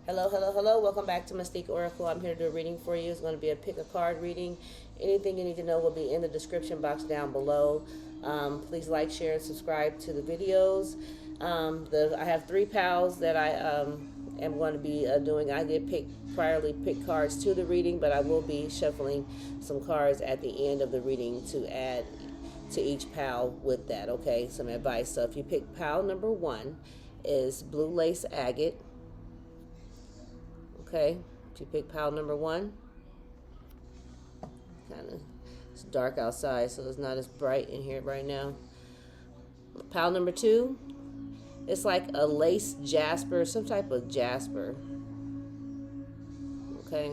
Hello, hello, hello. Welcome back to Mystique Oracle. I'm here to do a reading for you. It's going to be a pick a card reading. Anything you need to know will be in the description box down below. Please like, share, and subscribe to the videos. I have 3 pals that I am going to be doing. I did priorly pick cards to the reading, but I will be shuffling some cards at the end of the reading to add to each pal with that. Okay, some advice. So if you pick pal number 1 is Blue Lace Agate. Okay, if you pick pile number 1, it's dark outside, so it's not as bright in here right now. Pile number 2, it's like a lace jasper, some type of jasper. Okay.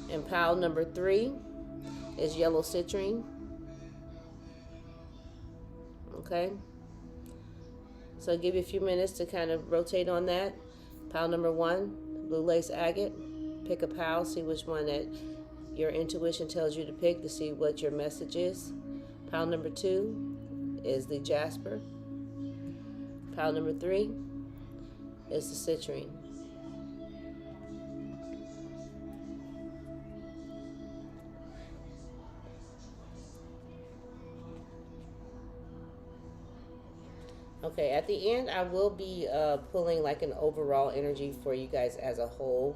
And pile number 3 is yellow citrine. Okay. So I'll give you a few minutes to kind of rotate on that. Pile number 1, Blue Lace Agate. Pick a pile, see which one that your intuition tells you to pick to see what your message is. Pile number 2 is the jasper. Pile number 3 is the citrine. Okay, at the end, I will be pulling like an overall energy for you guys as a whole.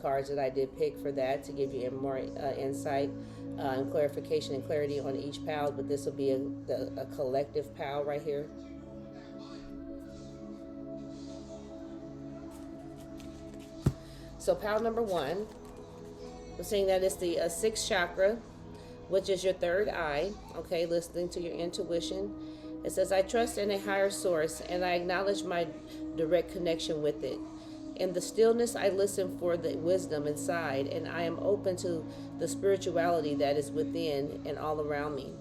Cards that I did pick for that to give you more insight and clarification and clarity on each pal, but this will be a collective pal right here. So pal number 1, we're saying that it's the 6th chakra, which is your third eye. Okay, listening to your intuition. It says, I trust in a higher source and I acknowledge my direct connection with it. In the stillness, I listen for the wisdom inside, and I am open to the spirituality that is within and all around me.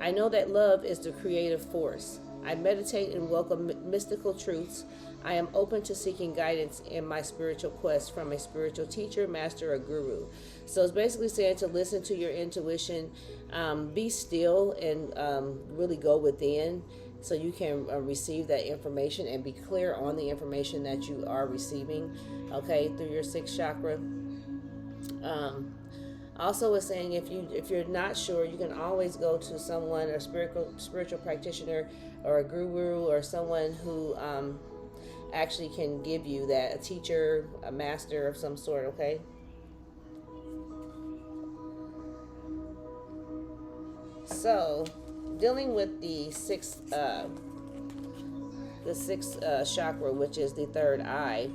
I know that love is the creative force. I meditate and welcome mystical truths. I am open to seeking guidance in my spiritual quest from a spiritual teacher, master, or guru. So it's basically saying to listen to your intuition, be still, and really go within so you can receive that information and be clear on the information that you are receiving, okay, through your 6th chakra. Also, it's saying if you're not sure, you can always go to someone, a spiritual practitioner or a guru or someone who actually can give you that, a teacher, a master of some sort, okay? So, dealing with the sixth chakra, which is the third eye,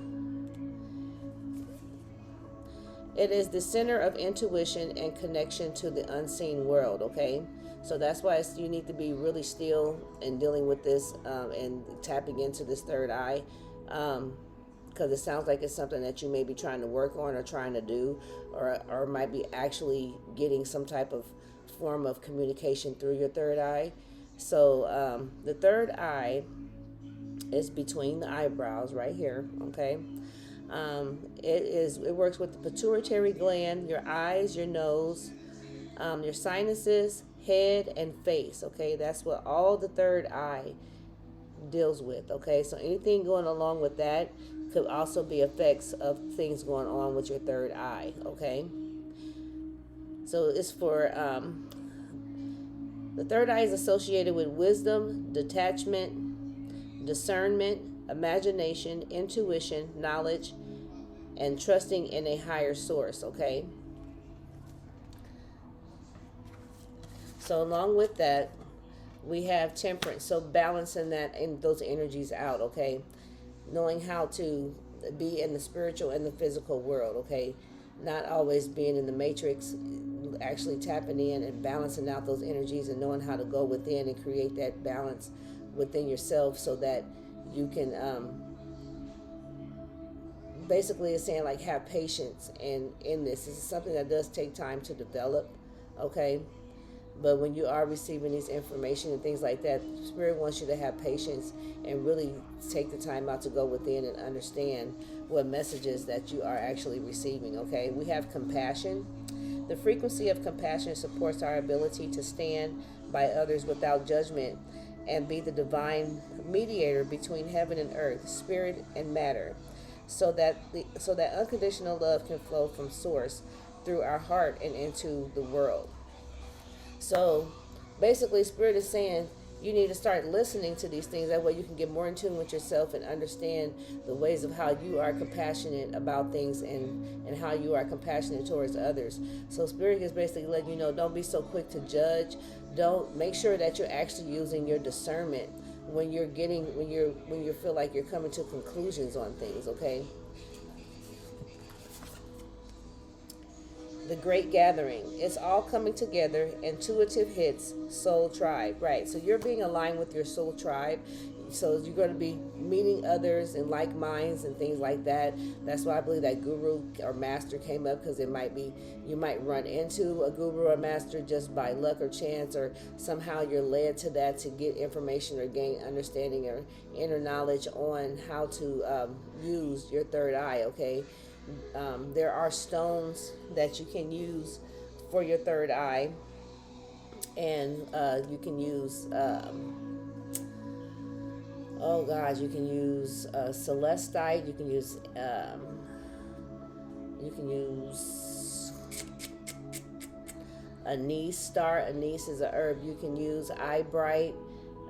it is the center of intuition and connection to the unseen world, okay? So that's why you need to be really still in dealing with this and tapping into this third eye, because it sounds like it's something that you may be trying to work on or trying to do, or might be actually getting some type of form of communication through your third eye. So the third eye is between the eyebrows right here, okay? It works with the pituitary gland, your eyes, your nose, your sinuses, head, and face, okay? That's what all the third eye deals with, okay? So anything going along with that could also be effects of things going on with your third eye, okay? So it's for the third eye is associated with wisdom, detachment, discernment, imagination, intuition, knowledge, and trusting in a higher source, okay? So along with that, we have temperance, so balancing that and those energies out, okay? Knowing how to be in the spiritual and the physical world, okay? Not always being in the matrix, actually tapping in and balancing out those energies and knowing how to go within and create that balance within yourself so that you can basically it's saying like have patience and in this is something that does take time to develop, okay? But when you are receiving these information and things like that, Spirit wants you to have patience and really take the time out to go within and understand what messages that you are actually receiving, okay? We have compassion. The frequency of compassion supports our ability to stand by others without judgment and be the divine mediator between heaven and earth, spirit and matter, so that unconditional love can flow from source through our heart and into the world. So basically, Spirit is saying you need to start listening to these things. That way you can get more in tune with yourself and understand the ways of how you are compassionate about things, and how you are compassionate towards others. So Spirit is basically letting you know, don't be so quick to judge. Don't Make sure that you're actually using your discernment when you feel like you're coming to conclusions on things, okay? The Great Gathering. It's all coming together. Intuitive hits. Soul tribe. Right. So you're being aligned with your soul tribe. So you're going to be meeting others in like minds and things like that. That's why I believe that guru or master came up, because you might run into a guru or master just by luck or chance, or somehow you're led to that to get information or gain understanding or inner knowledge on how to use your third eye. Okay. There are stones that you can use for your third eye, and you can use you can use celestite. You can use anise star. Anise is a herb. You can use eyebright.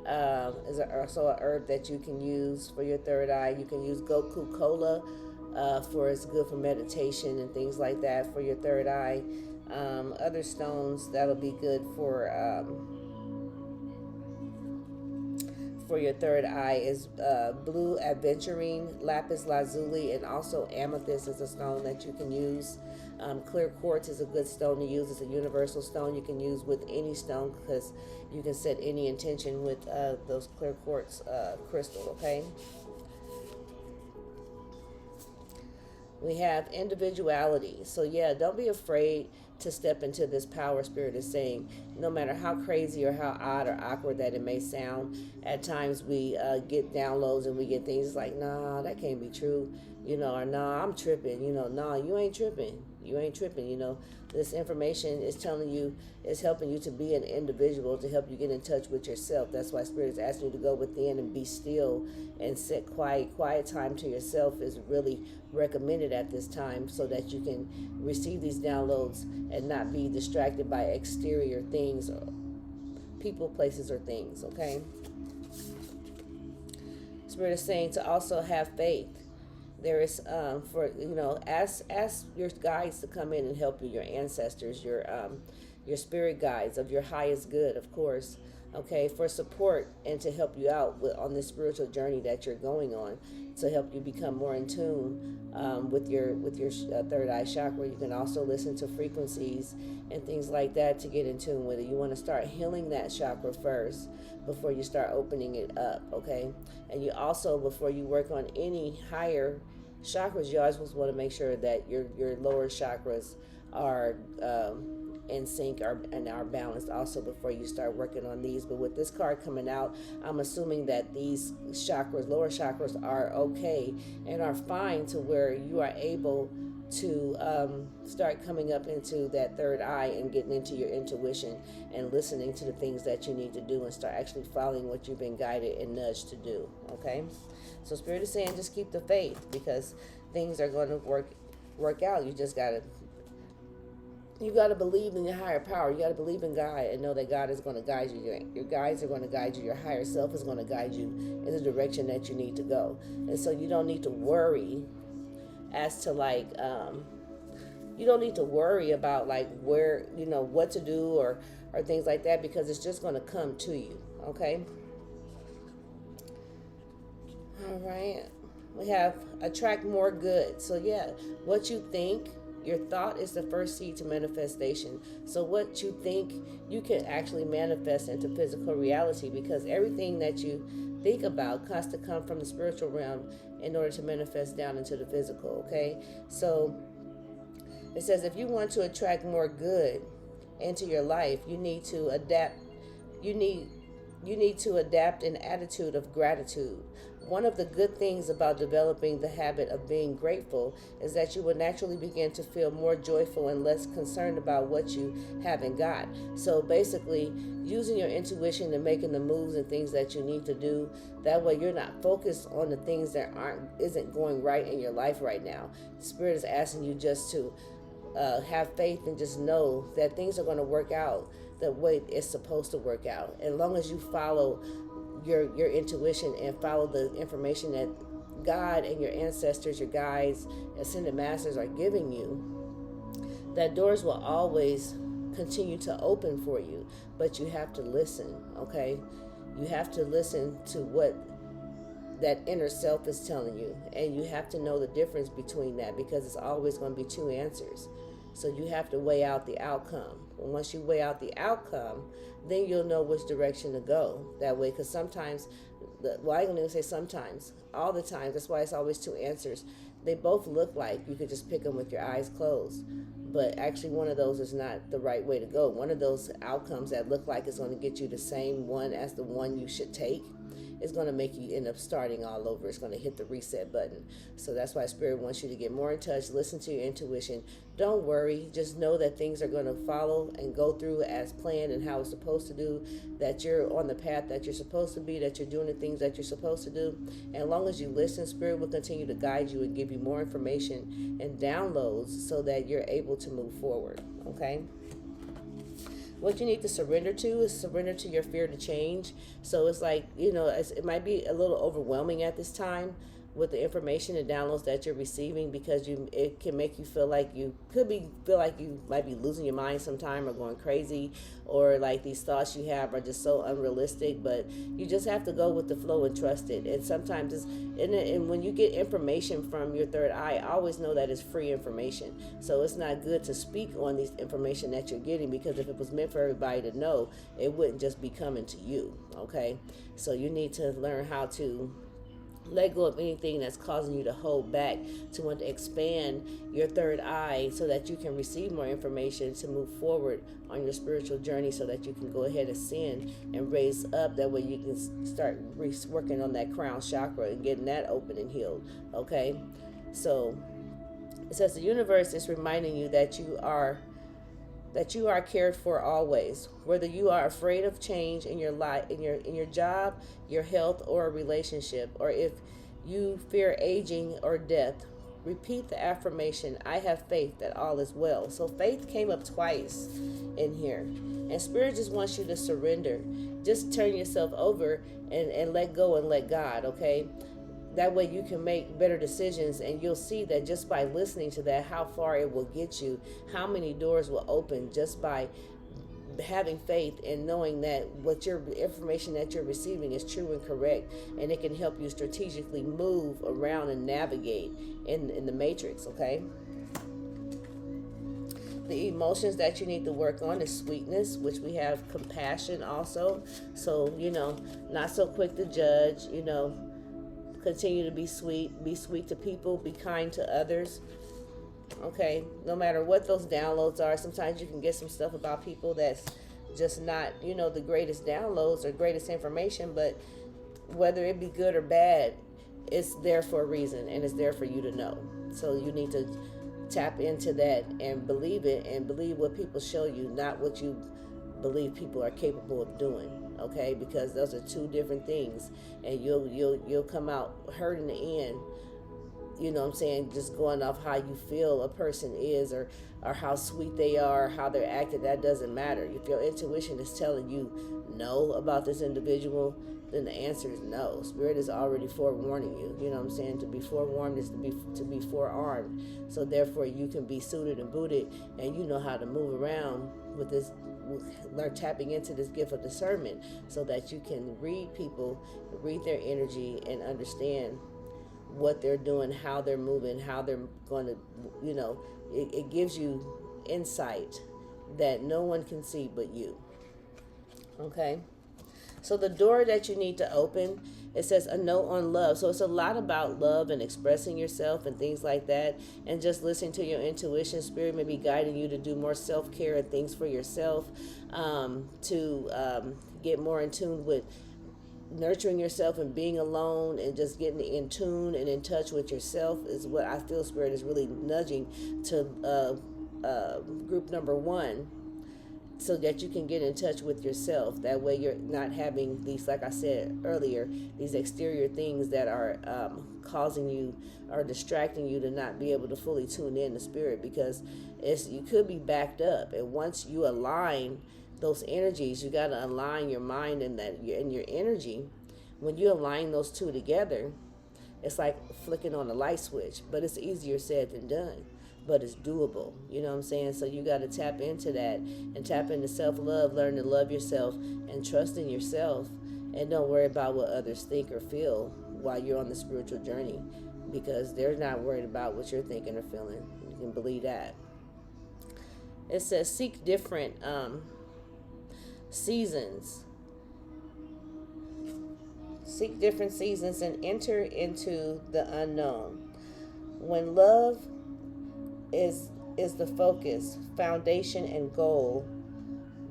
Is also a herb that you can use for your third eye. You can use Goku Cola. For it's good for meditation and things like that for your third eye. Other stones that'll be good for your third eye is blue aventurine, lapis lazuli, and also amethyst is a stone that you can use. Clear quartz is a good stone to use. It's a universal stone you can use with any stone, because you can set any intention with those clear quartz crystal. Okay. We have individuality. So yeah, don't be afraid to step into this power. Spirit is saying, no matter how crazy or how odd or awkward that it may sound, at times we get downloads and we get things like, nah, that can't be true, or nah, I'm tripping, nah, you ain't tripping. This information is telling you, is helping you to be an individual, to help you get in touch with yourself. That's why Spirit is asking you to go within and be still and sit quiet. Quiet time to yourself is really recommended at this time, so that you can receive these downloads and not be distracted by exterior things, or people, places, or things. Okay. Spirit is saying to also have faith. There is ask your guides to come in and help you, your ancestors, your spirit guides of your highest good, of course, okay, for support and to help you out on this spiritual journey that you're going on, to help you become more in tune with your third eye chakra. You can also listen to frequencies and things like that to get in tune with it. You want to start healing that chakra first before you start opening it up, okay? And you also, before you work on any higher chakras, you always want to make sure that your lower chakras are in sync and are balanced also before you start working on these. But with this card coming out, I'm assuming that these chakras, lower chakras, are okay and are fine to where you are able to start coming up into that third eye and getting into your intuition and listening to the things that you need to do and start actually following what you've been guided and nudged to do. Okay, so Spirit is saying just keep the faith, because things are going to work out. You just gotta believe in your higher power. You gotta believe in God and know that God is going to guide you. Your guides are going to guide you. Your higher self is going to guide you in the direction that you need to go. And so you don't need to worry as to you don't need to worry about where, what to do or things like that, because it's just going to come to you. Okay. All right. We have attract more good. So yeah, what you think, your thought is the first seed to manifestation. So what you think, you can actually manifest into physical reality, because everything that you think about has to come from the spiritual realm in order to manifest down into the physical. Okay. So it says, if you want to attract more good into your life, you need to adapt. You need to adapt an attitude of gratitude. one of the good things about developing the habit of being grateful is that you will naturally begin to feel more joyful and less concerned about what you haven't got. So basically, using your intuition and making the moves and things that you need to do, that way you're not focused on the things that isn't going right in your life right now. Spirit is asking you just to have faith and just know that things are going to work out the way it's supposed to work out. As long as you follow your intuition and follow the information that God and your ancestors, your guides, ascended masters are giving you, that doors will always continue to open for you. But you have to listen, okay? You have to listen to what that inner self is telling you, and you have to know the difference between that, because it's always going to be two answers. So you have to weigh out the outcome. And once you weigh out the outcome, then you'll know which direction to go that way. Because sometimes, well, I don't even say sometimes, all the time, that's why it's always two answers. They both look like you could just pick them with your eyes closed, but actually one of those is not the right way to go. One of those outcomes that look like it's going to get you the same one as the one you should take is going to make you end up starting all over. It's going to hit the reset button. So that's why Spirit wants you to get more in touch. Listen to your intuition. Don't worry. Just know that things are going to follow and go through as planned and how it's supposed to do, that you're on the path that you're supposed to be, that you're doing the things that you're supposed to do. And as long as you listen, Spirit will continue to guide you and give you more information and downloads so that you're able to move forward. Okay? What you need to surrender to is surrender to your fear to change. So it's like, it might be a little overwhelming at this time with the information and downloads that you're receiving, because it can make you feel like you might be losing your mind sometime or going crazy, or like these thoughts you have are just so unrealistic. But you just have to go with the flow and trust it. And sometimes and when you get information from your third eye, always know that it's free information. So it's not good to speak on these information that you're getting, because if it was meant for everybody to know, it wouldn't just be coming to you. Okay, so you need to learn how to let go of anything that's causing you to hold back, to want to expand your third eye so that you can receive more information to move forward on your spiritual journey, so that you can go ahead and ascend and raise up. That way you can start working on that crown chakra and getting that open and healed. Okay, so it says the universe is reminding you that you are cared for always, whether you are afraid of change in your life, in your job, your health, or a relationship, or if you fear aging or death. Repeat the affirmation, I have faith that all is well. So faith came up twice in here. And Spirit just wants you to surrender. Just turn yourself over and let go and let God, okay? That way you can make better decisions, and you'll see that just by listening to that, how far it will get you, how many doors will open just by having faith and knowing that what your information that you're receiving is true and correct, and it can help you strategically move around and navigate in the matrix. Okay, the emotions that you need to work on is sweetness, which we have compassion also. So not so quick to judge. Continue to be sweet to people, be kind to others. Okay, no matter what those downloads are, sometimes you can get some stuff about people that's just not, the greatest downloads or greatest information, but whether it be good or bad, it's there for a reason, and it's there for you to know. So you need to tap into that and believe it, and believe what people show you, not what you believe people are capable of doing. Okay, because those are two different things, and you'll come out hurt in the end. You know what I'm saying? Just going off how you feel a person is, or how sweet they are, how they're acting, that doesn't matter. If your intuition is telling you no about this individual, then the answer is no. Spirit is already forewarning you. You know what I'm saying? To be forewarned is to be forearmed. So therefore you can be suited and booted, and you know how to move around with this, learn tapping into this gift of discernment, so that you can read people, read their energy, and understand what they're doing, how they're moving, how they're going to, it gives you insight that no one can see but you. Okay, so the door that you need to open, it says a note on love. So it's a lot about love and expressing yourself and things like that, and just listening to your intuition. Spirit may be guiding you to do more self-care and things for yourself, to get more in tune with nurturing yourself and being alone and just getting in tune and in touch with yourself is what I feel Spirit is really nudging to group number one, so that you can get in touch with yourself. That way you're not having these, like I said earlier, these exterior things that are causing you or distracting you to not be able to fully tune in to Spirit, because you could be backed up. And once you align those energies, you got to align your mind and your energy. When you align those two together, it's like flicking on a light switch, but it's easier said than done, but it's doable. You know what I'm saying? So you got to tap into that and tap into self-love, learn to love yourself and trust in yourself, and don't worry about what others think or feel while you're on the spiritual journey, because they're not worried about what you're thinking or feeling. You can believe that. It says seek different seasons. Seek different seasons and enter into the unknown. When love is the focus, foundation, and goal,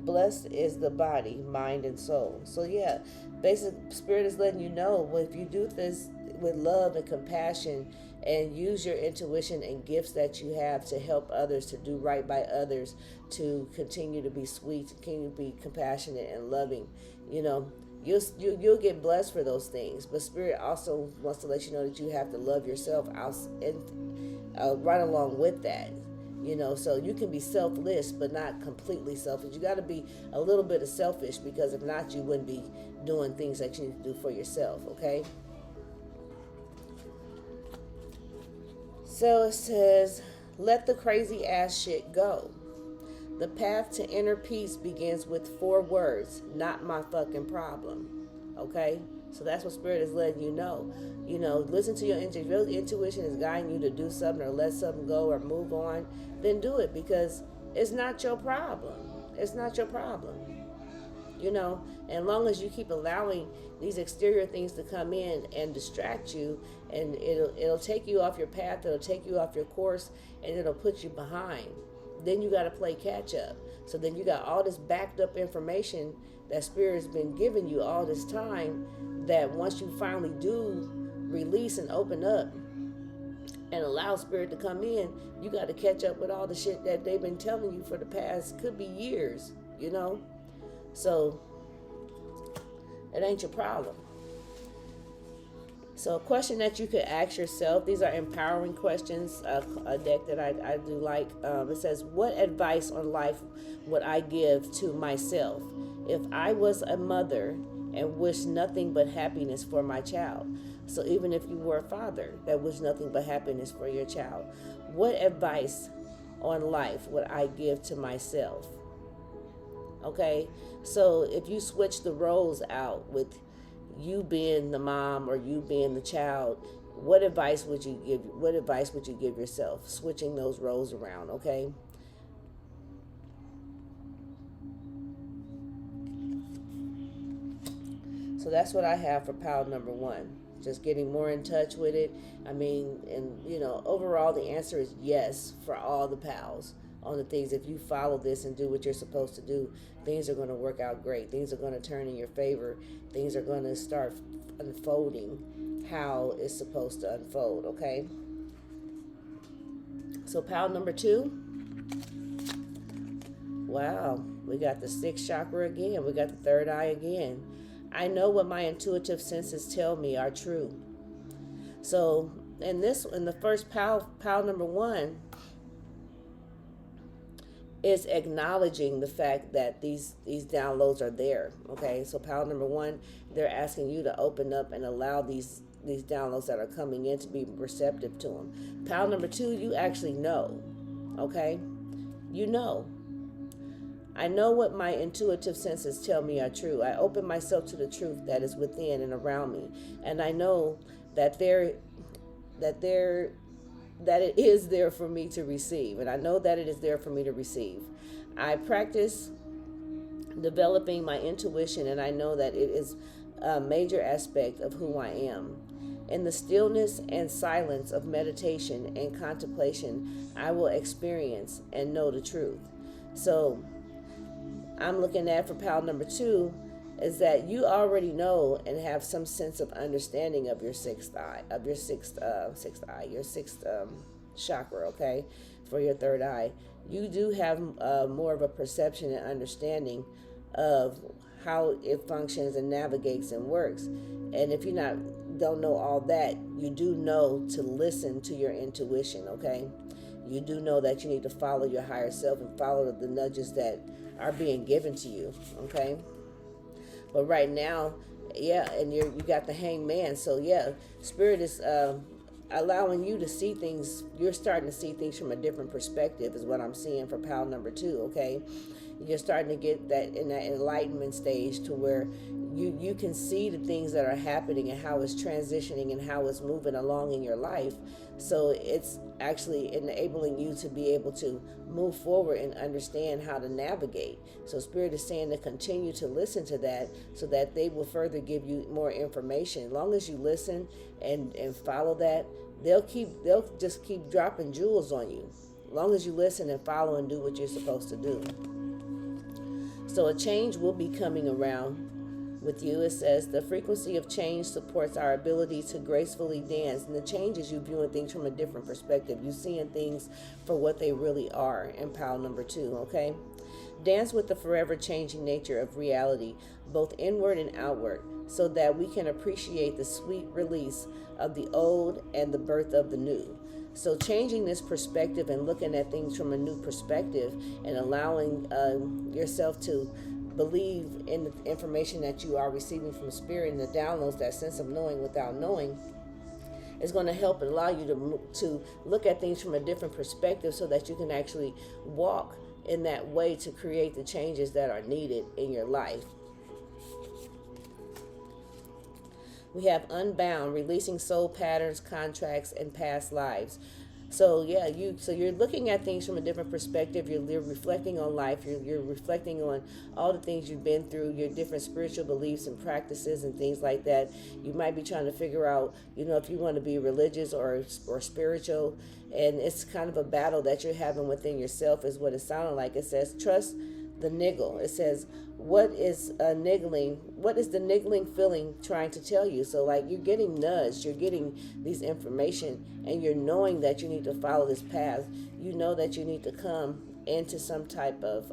blessed is the body, mind, and soul. So yeah, basic Spirit is letting you know, well, if you do this with love and compassion and use your intuition and gifts that you have to help others, to do right by others, to continue to be sweet, to continue to be compassionate and loving, you'll get blessed for those things. But Spirit also wants to let you know that you have to love yourself out and right along with that. So you can be selfless, but not completely selfish. You got to be a little bit of selfish, because if not, you wouldn't be doing things that you need to do for yourself, okay? So it says, let the crazy ass shit go. The path to inner peace begins with 4 words, not my fucking problem, okay? So that's what Spirit is letting you know. Listen to your intuition. If your intuition is guiding you to do something or let something go or move on, then do it, because it's not your problem. It's not your problem. And long as you keep allowing these exterior things to come in and distract you, and it'll take you off your path, it'll take you off your course, and it'll put you behind. Then you got to play catch up. So then you got all this backed up information that Spirit has been giving you all this time, that once you finally do release and open up and allow Spirit to come in, you got to catch up with all the shit that they've been telling you for the past, could be years, So it ain't your problem. So a question that you could ask yourself, these are empowering questions, a deck that I do like. It says, what advice on life would I give to myself if I was a mother and wished nothing but happiness for my child? So even if you were a father that wished nothing but happiness for your child, what advice on life would I give to myself? Okay, so if you switch the roles out with you being the mom or you being the child, what advice would you give? What advice would you give yourself? Switching those roles around, okay? So that's what I have for pile number 1. Just getting more in touch with it. Overall the answer is yes for all the pals on the things. If you follow this and do what you're supposed to do, things are going to work out great. Things are going to turn in your favor. Things are going to start unfolding how it's supposed to unfold, okay? So pile number 2. Wow, we got the 6th chakra again. We got the 3rd eye again. I know what my intuitive senses tell me are true. So in the first pile number 1, is acknowledging the fact that these downloads are there. Okay, so pile number 1, they're asking you to open up and allow these downloads that are coming in to be receptive to them. Pile number 2, you actually know. Okay, I know what my intuitive senses tell me are true. I open myself to the truth that is within and around me, and I know that it is there for me to receive. And I know that it is there for me to receive. I practice developing my intuition, and I know that it is a major aspect of who I am. In the stillness and silence of meditation and contemplation, I will experience and know the truth. So I'm looking at, for pile number 2, is that you already know and have some sense of understanding of your sixth chakra, okay, for your third eye. You do have more of a perception and understanding of how it functions and navigates and works. And if you don't know all that, you do know to listen to your intuition, okay? You do know that you need to follow your higher self and follow the nudges that are being given to you, okay? But right now, yeah, and you got the hangman. So yeah, spirit is allowing you to see things. You're starting to see things from a different perspective is what I'm seeing for pile number 2, okay? You're starting to get that in that enlightenment stage to where you can see the things that are happening and how it's transitioning and how it's moving along in your life. So it's actually enabling you to be able to move forward and understand how to navigate. So Spirit is saying to continue to listen to that so that they will further give you more information. As long as you listen and follow that, they'll just keep dropping jewels on you. As long as you listen and follow and do what you're supposed to do. So a change will be coming around with you. It says the frequency of change supports our ability to gracefully dance. And the change is you viewing things from a different perspective. You seeing things for what they really are in pile number 2, okay? Dance with the forever changing nature of reality, both inward and outward, so that we can appreciate the sweet release of the old and the birth of the new. So changing this perspective and looking at things from a new perspective and allowing yourself to believe in the information that you are receiving from Spirit and the downloads, that sense of knowing without knowing, is going to help and allow you to look at things from a different perspective so that you can actually walk in that way to create the changes that are needed in your life. We have unbound, releasing soul patterns, contracts, and past lives. So yeah, you're looking at things from a different perspective. You're reflecting on life. You're reflecting on all the things you've been through, your different spiritual beliefs and practices and things like that. You might be trying to figure out, if you want to be religious or spiritual, and it's kind of a battle that you're having within yourself, is what it sounded like. It says trust the niggle. It says, what is the niggling feeling trying to tell you? So like you're getting nudged, you're getting these information, and you're knowing that you need to follow this path. You know that you need to come into some type of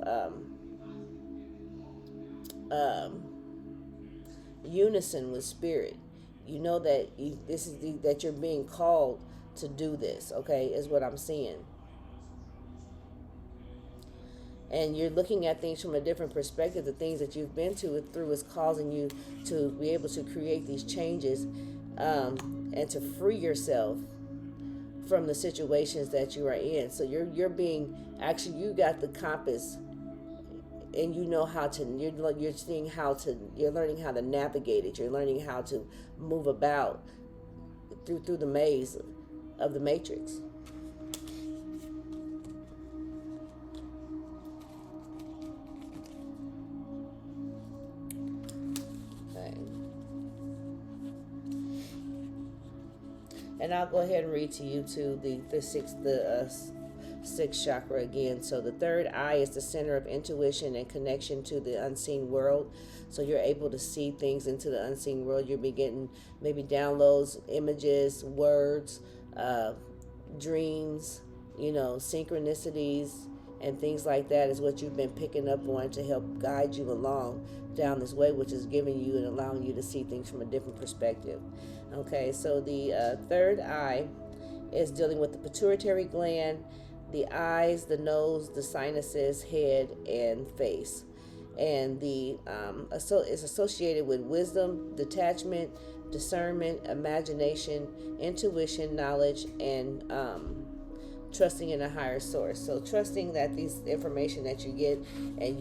unison with Spirit. You know that that you're being called to do this, okay, is what I'm seeing. And you're looking at things from a different perspective. The things that you've been through is causing you to be able to create these changes and to free yourself from the situations that you are in. So you're being, actually, you got the compass, and you know how to, you're learning how to navigate it. You're learning how to move about through the maze of the matrix. And I'll go ahead and read to you too the sixth chakra again. So the third eye is the center of intuition and connection to the unseen world. So you're able to see things into the unseen world. You'll be getting maybe downloads, images, words, dreams, synchronicities, and things like that is what you've been picking up on to help guide you along down this way, which is giving you and allowing you to see things from a different perspective. Okay, so the third eye is dealing with the pituitary gland, the eyes, the nose, the sinuses, head, and face. And it's associated with wisdom, detachment, discernment, imagination, intuition, knowledge, and trusting in a higher source. So trusting that these information that you get, and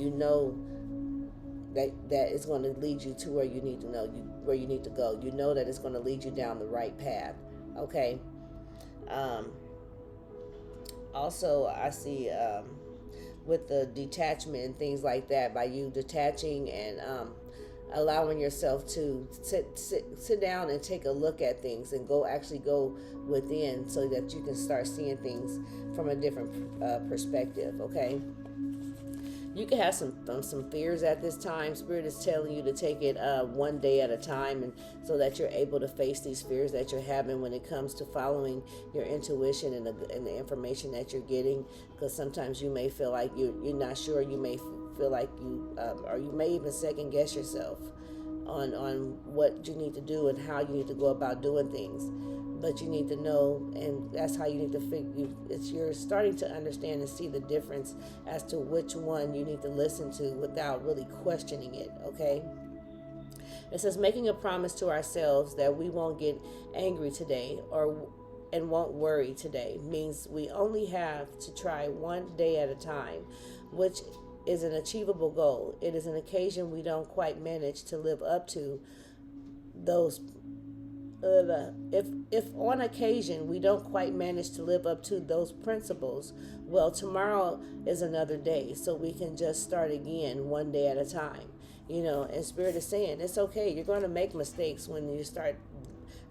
that is going to lead you to where you need to know, where you need to go. You know that it's going to lead you down the right path. Okay. Also, I see with the detachment and things like that, by you detaching and allowing yourself to sit down and take a look at things and go within so that you can start seeing things from a different perspective. Okay. You can have some fears at this time. Spirit is telling you to take it one day at a time, and so that you're able to face these fears that you're having when it comes to following your intuition and the information that you're getting. Because sometimes you may feel like you're not sure. You may feel like or you may even second guess yourself on what you need to do and how you need to go about doing things. But you need to know, and that's how you need to figure. You're starting to understand and see the difference as to which one you need to listen to without really questioning it. Okay. It says making a promise to ourselves that we won't get angry today and won't worry today means we only have to try one day at a time, which is an achievable goal. It is an occasion we don't quite manage to live up to those if on occasion we don't quite manage to live up to those principles, well, tomorrow is another day, so we can just start again one day at a time. And Spirit is saying it's okay. You're going to make mistakes when you start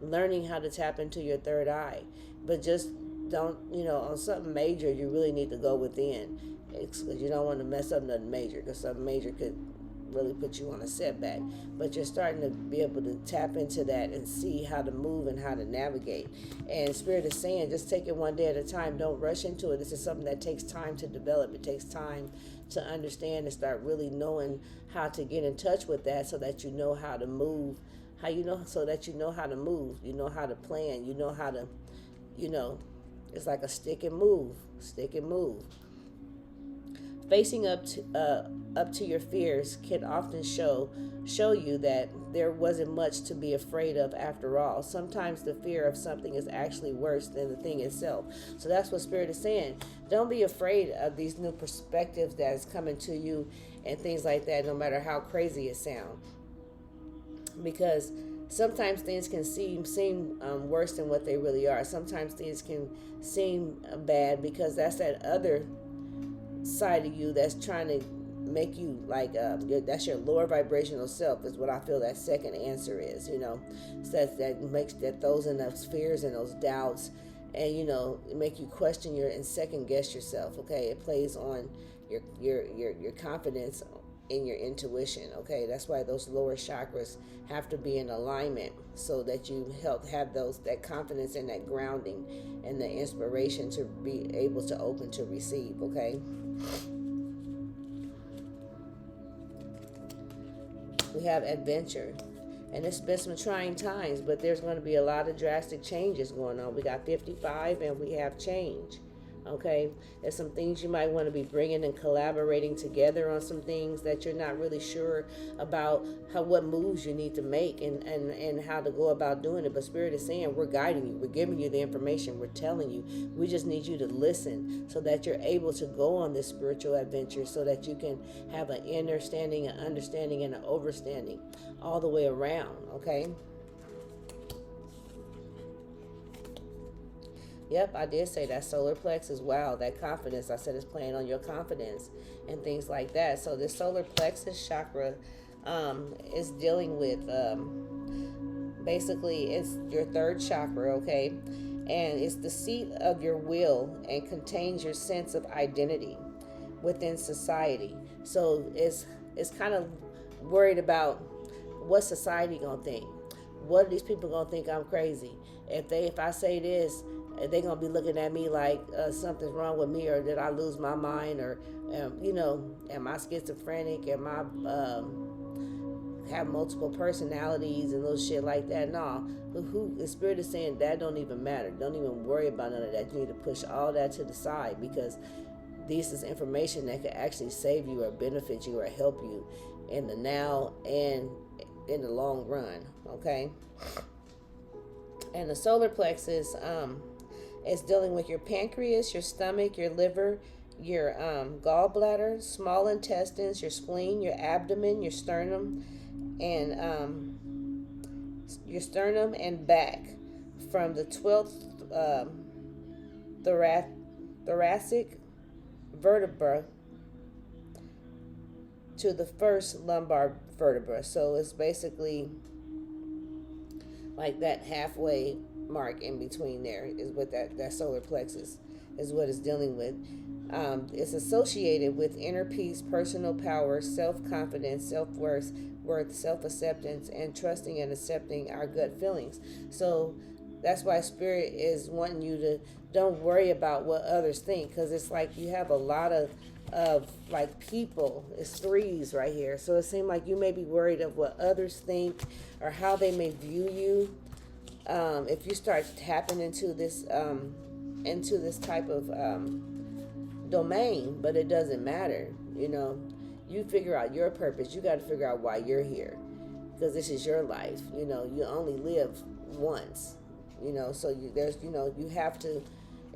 learning how to tap into your third eye, but just don't, on something major, you really need to go within, because you don't want to mess up nothing major, because something major could really put you on a setback. But you're starting to be able to tap into that and see how to move and how to navigate. And Spirit is saying just take it one day at a time. Don't rush into it. This is something that takes time to develop. It takes time to understand and start really knowing how to get in touch with that, so that you know how to move. So that you know how to move, you know how to plan, you know how to, it's like a stick and move. Facing up to your fears can often show you that there wasn't much to be afraid of after all. Sometimes the fear of something is actually worse than the thing itself. So that's what Spirit is saying. Don't be afraid of these new perspectives that's coming to you and things like that, no matter how crazy it sounds. Because sometimes things can seem worse than what they really are. Sometimes things can seem bad because that's that other side of you that's trying to make you like that's your lower vibrational self, is what I feel that second answer is. So that makes that those in those fears and those doubts, and make you question and second guess yourself. Okay, it plays on your confidence in your intuition. Okay, that's why those lower chakras have to be in alignment, so that you have that confidence and that grounding and the inspiration to be able to open to receive. Okay. We have adventure, and it's been some trying times, but there's going to be a lot of drastic changes going on. We got 55 and we have change. Okay, there's some things you might want to be bringing and collaborating together on some things that you're not really sure about what moves you need to make and how to go about doing it. But Spirit is saying we're guiding you, we're giving you the information, we're telling you. We just need you to listen, so that you're able to go on this spiritual adventure, so that you can have an understanding, and an overstanding all the way around. Okay. Yep, I did say that solar plexus. Wow, that confidence. I said it's playing on your confidence and things like that. So this solar plexus chakra is dealing with, basically, it's your third chakra, okay? And it's the seat of your will and contains your sense of identity within society. So it's kind of worried about what society gonna think. What are these people gonna think? I'm crazy. If I say this, they're going to be looking at me like something's wrong with me, or did I lose my mind, or, am I schizophrenic? Am I have multiple personalities and little shit like that? No. The Spirit is saying that don't even matter. Don't even worry about none of that. You need to push all that to the side, because this is information that could actually save you or benefit you or help you in the now and in the long run, okay? And the solar plexus, it's dealing with your pancreas, your stomach, your liver, your gallbladder, small intestines, your spleen, your abdomen, your sternum, and back, from the 12th thoracic vertebra to the first lumbar vertebra. So it's basically like that halfway mark in between there is what that solar plexus is what it's dealing with. It's associated with inner peace, personal power, self-confidence, self-worth, self-acceptance, and trusting and accepting our gut feelings. So that's why Spirit is wanting you to don't worry about what others think, because it's like you have a lot of like people. It's threes right here, so it seems like you may be worried of what others think or how they may view you. If you start tapping into this type of domain, but it doesn't matter. You figure out your purpose. You got to figure out why you're here, because this is your life. You only live once. So you have to,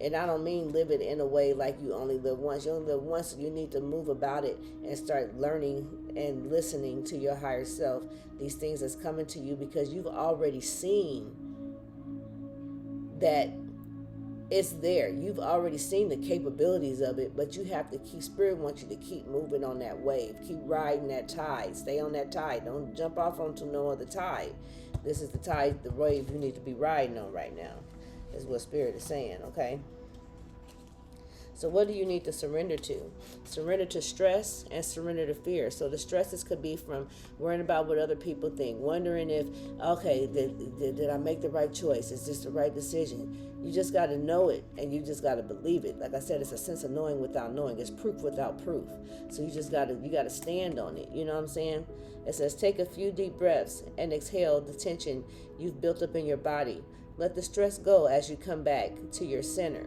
and I don't mean live it in a way like you only live once. You only live once, so you need to move about it and start learning and listening to your higher self. These things that's coming to you because you've already seen that it's there. You've already seen the capabilities of it, but you have to keep, Spirit wants you to keep moving on that wave. Keep riding that tide. Stay on that tide. Don't jump off onto no other tide. This is the tide, the wave you need to be riding on right now, is what Spirit is saying, okay? So what do you need to surrender to? Surrender to stress and surrender to fear. So the stresses could be from worrying about what other people think, wondering if, okay, did I make the right choice? Is this the right decision? You just got to know it, and you just got to believe it. Like I said, it's a sense of knowing without knowing. It's proof without proof. So you got to stand on it. You know what I'm saying? It says, take a few deep breaths and exhale the tension you've built up in your body. Let the stress go as you come back to your center.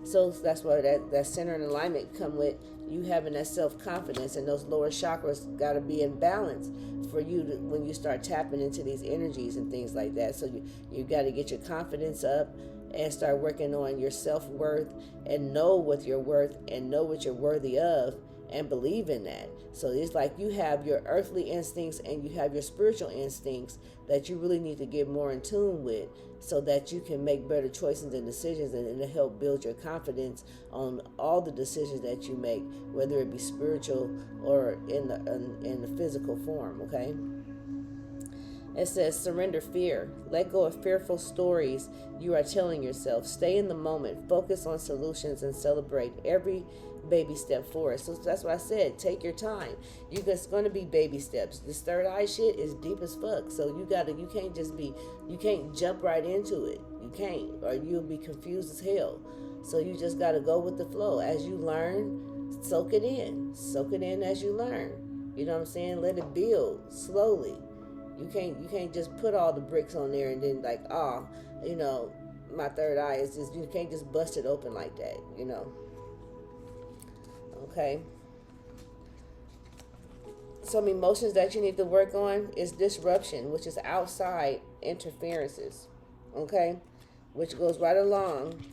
So that's why that center and alignment come with you having that self-confidence, and those lower chakras got to be in balance for you to, when you start tapping into these energies and things like that. So you got to get your confidence up and start working on your self-worth and know what you're worth and know what you're worthy of and believe in that. So it's like you have your earthly instincts and you have your spiritual instincts that you really need to get more in tune with, so that you can make better choices and decisions, and to help build your confidence on all the decisions that you make, whether it be spiritual or in the physical form, okay? It says, surrender fear. Let go of fearful stories you are telling yourself. Stay in the moment. Focus on solutions and celebrate every baby step forward. So that's what I said. Take your time. It's going to be baby steps. This third eye shit is deep as fuck. So you can't jump right into it. You can't, or you'll be confused as hell. So you just got to go with the flow. As you learn, soak it in. Soak it in as you learn. You know what I'm saying? Let it build slowly. You can't just put all the bricks on there and then like, my third eye is just, you can't just bust it open like that, Okay. Some emotions that you need to work on is disruption, which is outside interferences. Okay. Which goes right along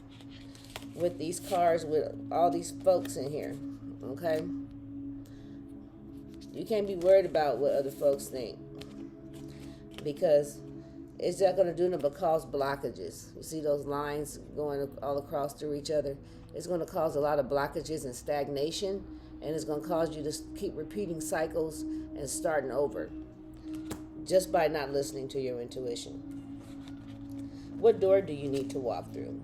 with these cards with all these folks in here. Okay. You can't be worried about what other folks think, because it's not going to do nothing but cause blockages. You see those lines going all across through each other? It's going to cause a lot of blockages and stagnation, and it's going to cause you to keep repeating cycles and starting over just by not listening to your intuition. What door do you need to walk through?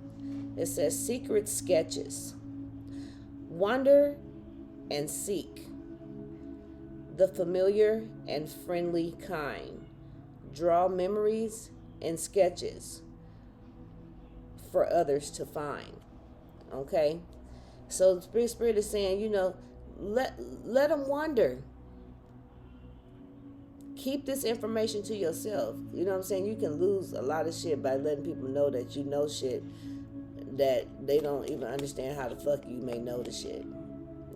It says secret sketches. Wander and seek the familiar and friendly kind. Draw memories and sketches for others to find. Okay? So the Spirit is saying, let them wander. Keep this information to yourself. You know what I'm saying? You can lose a lot of shit by letting people know that you know shit that they don't even understand how the fuck you may know the shit.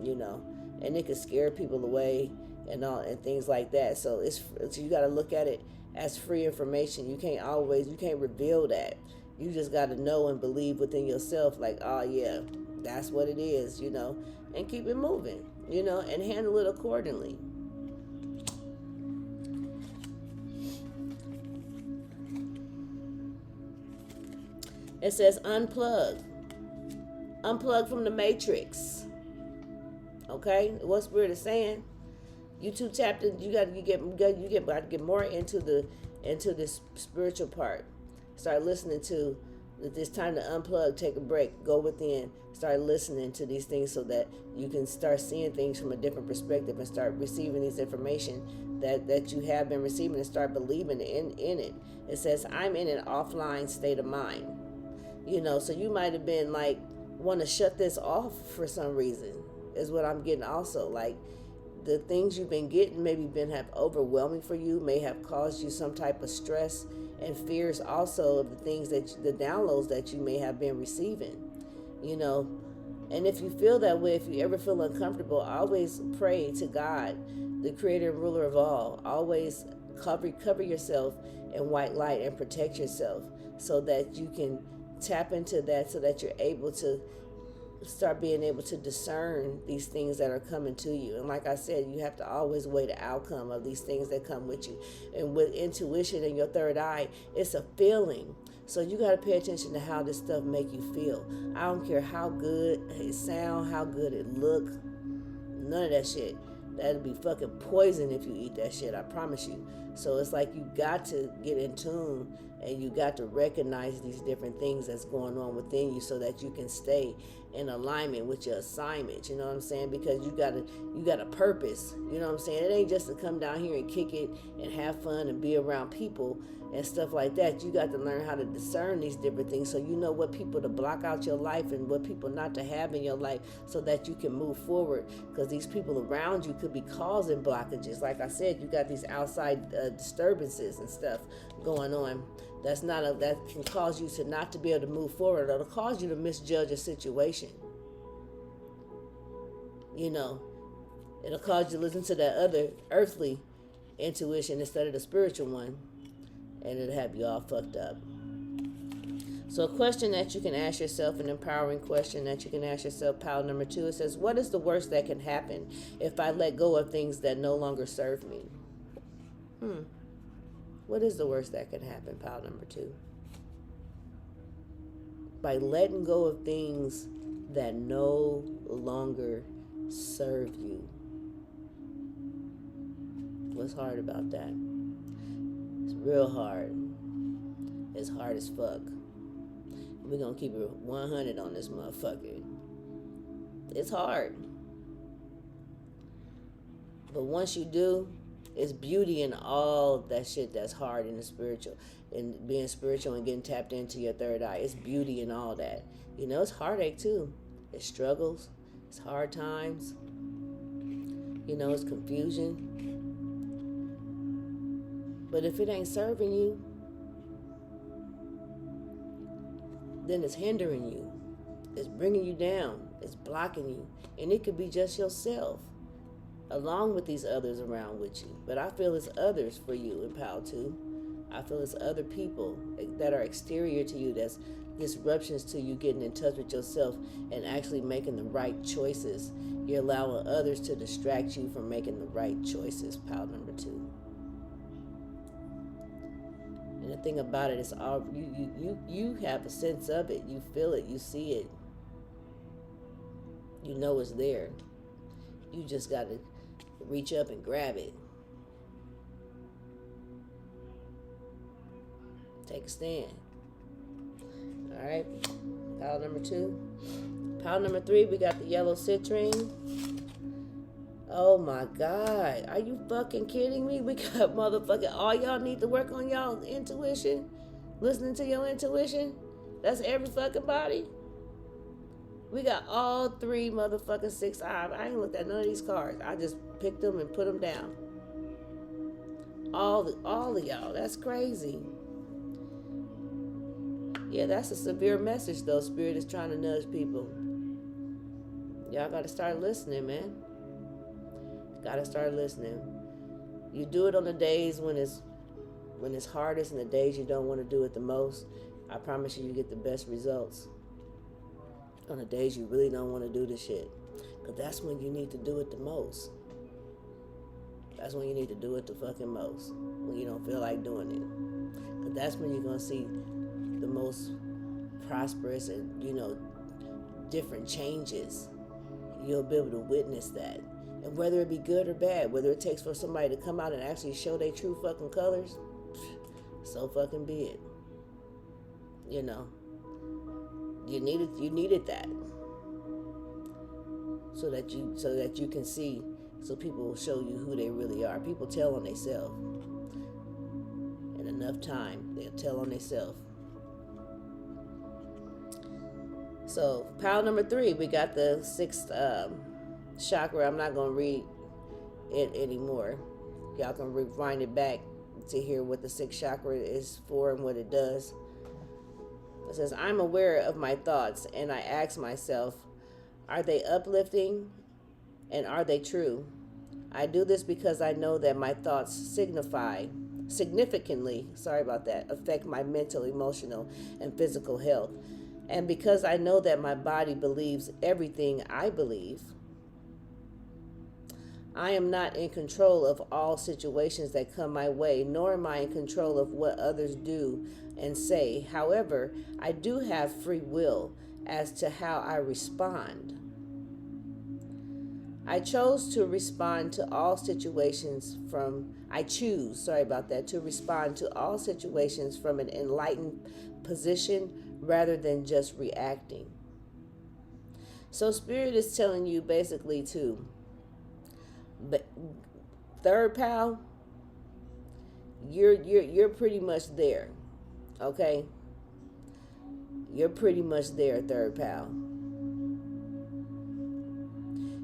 And it could scare people away and things like that. So you got to look at it as free information. You can't reveal that. You just got to know and believe within yourself, like, oh yeah, that's what it is, and keep it moving, and handle it accordingly. It says unplug from the matrix. Okay, what Spirit is saying? You too tapped in. You got to get more into this spiritual part. Start listening to If it's time to unplug, take a break, go within, start listening to these things so that you can start seeing things from a different perspective and start receiving this information that you have been receiving and start believing in it. It says, I'm in an offline state of mind. So you might have been like, want to shut this off for some reason, is what I'm getting also. Like, the things you've been getting maybe have overwhelming for you, may have caused you some type of stress and fears also of the things the downloads that you may have been receiving, And if you feel that way, if you ever feel uncomfortable, always pray to God, the creator and ruler of all. Always cover yourself in white light and protect yourself so that you can tap into that, so that you're able to start being able to discern these things that are coming to you. And like I said, you have to always weigh the outcome of these things that come with you. And with intuition and your third eye, it's a feeling. So you got to pay attention to how this stuff make you feel. I don't care how good it sound, how good it look, none of that shit. That'll be fucking poison if you eat that shit, I promise you. So it's like you got to get in tune and you got to recognize these different things that's going on within you so that you can stay in alignment with your assignment, you know what I'm saying? Because you got a purpose, you know what I'm saying? It ain't just to come down here and kick it and have fun and be around people and stuff like that. You got to learn how to discern these different things so you know what people to block out your life and what people not to have in your life so that you can move forward, because these people around you could be causing blockages. Like I said, you got these outside disturbances and stuff going on that can cause you to not to be able to move forward, or to cause you to misjudge a situation. It'll cause you to listen to that other earthly intuition instead of the spiritual one, and it'll have you all fucked up. So a question that you can ask yourself, an empowering question that you can ask yourself, pile number 2, it says, what is the worst that can happen if I let go of things that no longer serve me? What is the worst that can happen, pile number 2? By letting go of things that no longer serve you. What's hard about that? It's real hard. It's hard as fuck. We're going to keep it 100 on this motherfucker. It's hard. But once you do, it's beauty in all that shit that's hard in the spiritual. And being spiritual and getting tapped into your third eye. It's beauty in all that. It's heartache too. It's struggles. It's hard times. It's confusion. But if it ain't serving you, then it's hindering you. It's bringing you down. It's blocking you. And it could be just yourself, along with these others around with you. But I feel it's others for you in Pal 2. I feel it's other people that are exterior to you, that's disruptions to you getting in touch with yourself and actually making the right choices. You're allowing others to distract you from making the right choices, Pal number 2. And the thing about it is, all you have a sense of it. You feel it. You see it. You know it's there. You just got to reach up and grab it. Take a stand. All right. Pile number 2. Pile number 3, we got the yellow citrine. Oh my God. Are you fucking kidding me? We got motherfucking, all y'all need to work on y'all intuition. Listening to your intuition. That's every fucking body. We got all 3 motherfucking 6 eyes. I ain't looked at none of these cards. I just picked them and put them down. All of y'all. That's crazy. Yeah, that's a severe message though. Spirit is trying to nudge people. Y'all got to start listening, man. Got to start listening. You do it on the days when it's hardest and the days you don't want to do it the most. I promise you get the best results. On the days you really don't want to do this shit. Because that's when you need to do it the most. That's when you need to do it the fucking most. When you don't feel like doing it. Because that's when you're going to see the most prosperous and, different changes. You'll be able to witness that. And whether it be good or bad, whether it takes for somebody to come out and actually show their true fucking colors, so fucking be it. You needed that so that you can see, so people will show you who they really are. People tell on themselves. In enough time, they'll tell on themselves. So, pile number 3, we got the 6th chakra. I'm not going to read it anymore. Y'all can rewind it back to hear what the 6th chakra is for and what it does. It says, I'm aware of my thoughts and I ask myself, are they uplifting and are they true? I do this because I know that my thoughts significantly affect my mental, emotional, and physical health. And because I know that my body believes everything I believe, I am not in control of all situations that come my way, nor am I in control of what others do and say. However, I do have free will as to how I respond. I choose to respond to all situations from an enlightened position rather than just reacting. So Spirit is telling you basically to, third pal, you're pretty much there. Okay? You're pretty much there, third pal.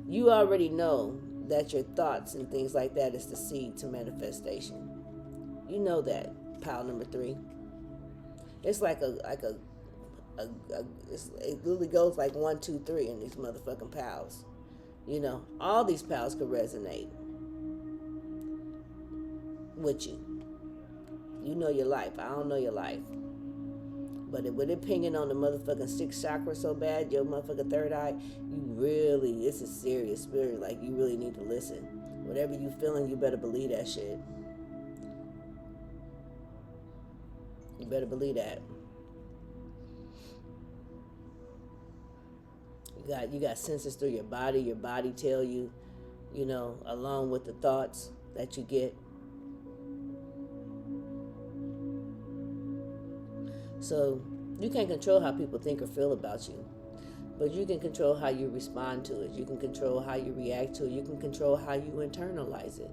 You already know that your thoughts and things like that is the seed to manifestation. You know that, pile number 3. It's like it literally goes like 1, 2, 3 in these motherfucking piles. You know, all these piles could resonate with you. You know your life. I don't know your life. But with it pinging on the motherfucking 6th chakra so bad, your motherfucking third eye, it's a serious spirit. Like, you really need to listen. Whatever you feeling, you better believe that shit. You better believe that. You got senses through your body. Your body tell you, along with the thoughts that you get. So you can't control how people think or feel about you, but you can control how you respond to it. You can control how you react to it. You can control how you internalize it.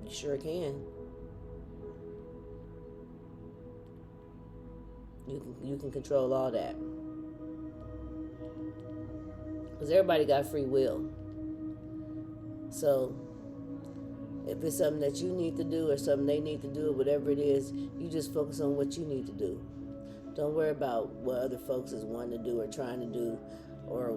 You sure can. You can control all that. Because everybody got free will. So if it's something that you need to do or something they need to do or whatever it is, you just focus on what you need to do. Don't worry about what other folks is wanting to do or trying to do, or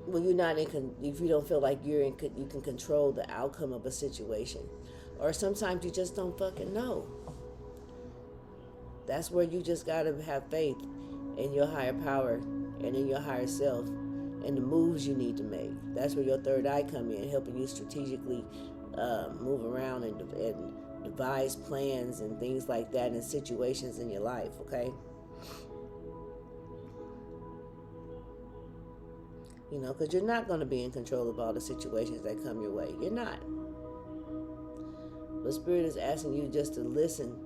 when you're not if you don't feel like you can control the outcome of a situation, or sometimes you just don't fucking know. That's where you just gotta have faith in your higher power and in your higher self and the moves you need to make. That's where your third eye come in, helping you strategically move around and devise plans and things like that in situations in your life, okay? Because you're not going to be in control of all the situations that come your way. You're not. The Spirit is asking you just to listen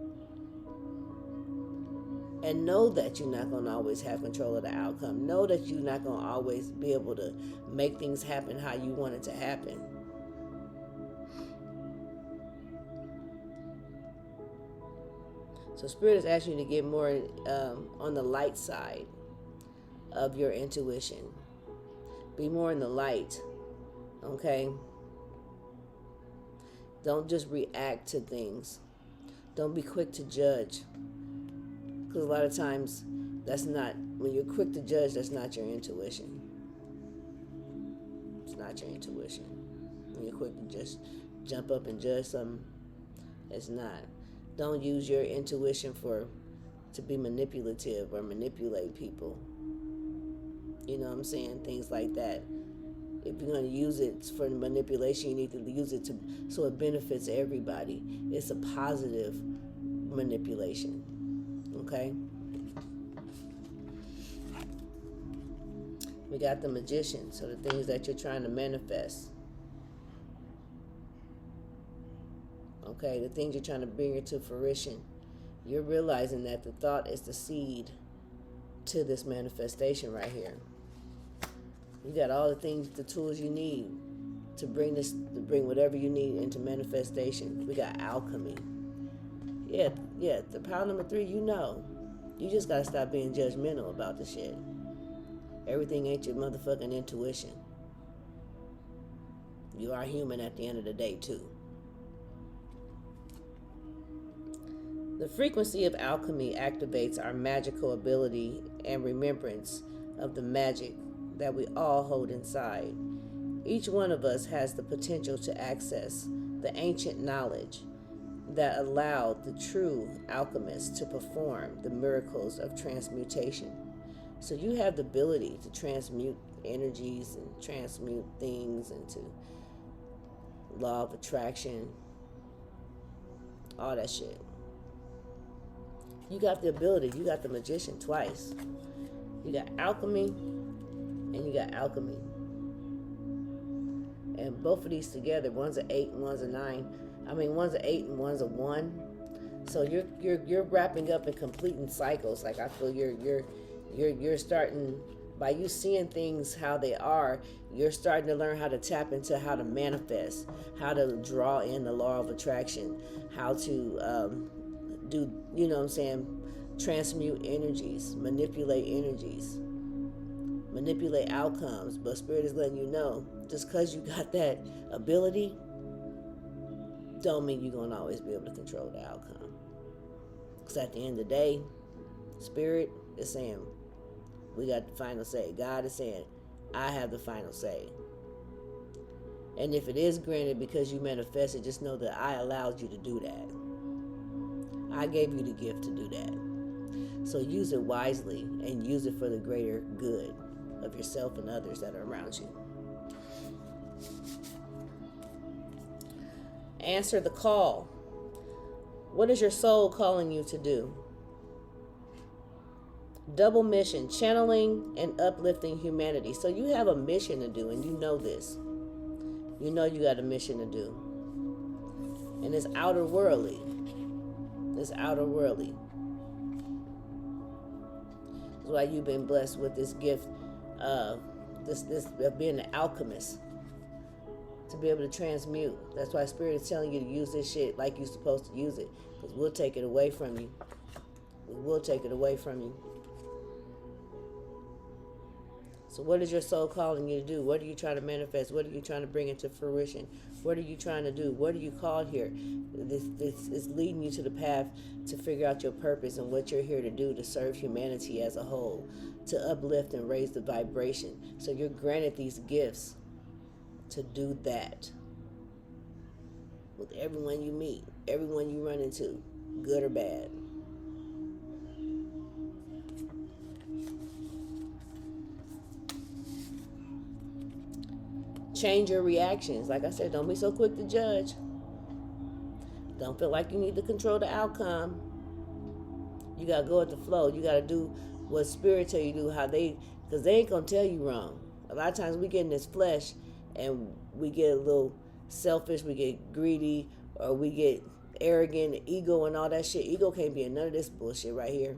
and know that you're not going to always have control of the outcome. Know that you're not going to always be able to make things happen how you want it to happen. So Spirit is asking you to get more on the light side of your intuition. Be more in the light, okay? Don't just react to things. Don't be quick to judge. Because a lot of times, when you're quick to judge, that's not your intuition. It's not your intuition. When you're quick to just jump up and judge something, it's not. Don't use your intuition to be manipulative or manipulate people. You know what I'm saying? Things like that. If you're going to use it for manipulation, you need to use it so it benefits everybody. It's a positive manipulation. Okay? We got the Magician, so the things that you're trying to manifest. Okay, the things you're trying to bring into fruition. You're realizing that the thought is the seed to this manifestation right here. You got all the things, the tools you need to bring whatever you need into manifestation. We got alchemy. Yeah, the power number 3, you know. You just gotta stop being judgmental about the shit. Everything ain't your motherfucking intuition. You are human at the end of the day, too. The frequency of alchemy activates our magical ability and remembrance of the magic that we all hold inside. Each one of us has the potential to access the ancient knowledge that allowed the true alchemists to perform the miracles of transmutation. So you have the ability to transmute energies and transmute things into law of attraction, all that shit. You got the ability. You got the magician twice. You got alchemy and you got alchemy. And both of these together, one's an 8 and one's a 9. I mean, one's an 8 and one's a 1. So you're wrapping up and completing cycles. Like I feel you're starting, by you seeing things how they are, you're starting to learn how to tap into how to manifest, how to draw in the law of attraction, how to do, you know what I'm saying, transmute energies, manipulate energies, manipulate outcomes. But Spirit is letting you know, just because you got that ability, don't mean you're going to always be able to control the outcome. Because at the end of the day, Spirit is saying, we got the final say. God is saying, I have the final say. And if it is granted because you manifested, just know that I allowed you to do that. I gave you the gift to do that. So use it wisely and use it for the greater good of yourself and others that are around you. Answer the call. What is your soul calling you to do? Double mission, channeling and uplifting humanity. So you have a mission to do, and you know this. You know you got a mission to do. And it's outer worldly. It's outer worldly. That's why you've been blessed with this gift of this of being an alchemist. To be able to transmute. That's why Spirit is telling you to use this shit like you're supposed to use it. Because we'll take it away from you. We will take it away from you. So what is your soul calling you to do? What are you trying to manifest? What are you trying to bring into fruition? What are you trying to do? What are you called here? This is leading you to the path to figure out your purpose and what you're here to do to serve humanity as a whole, to uplift and raise the vibration. So you're granted these gifts to do that with everyone you meet, everyone you run into, good or bad. Change your reactions. Like I said, don't be so quick to judge. Don't feel like you need to control the outcome. You got to go with the flow. You got to do what Spirit tell you to do, because they ain't going to tell you wrong. A lot of times we get in this flesh and we get a little selfish, we get greedy, or we get arrogant, ego and all that shit. Ego can't be in none of this bullshit right here.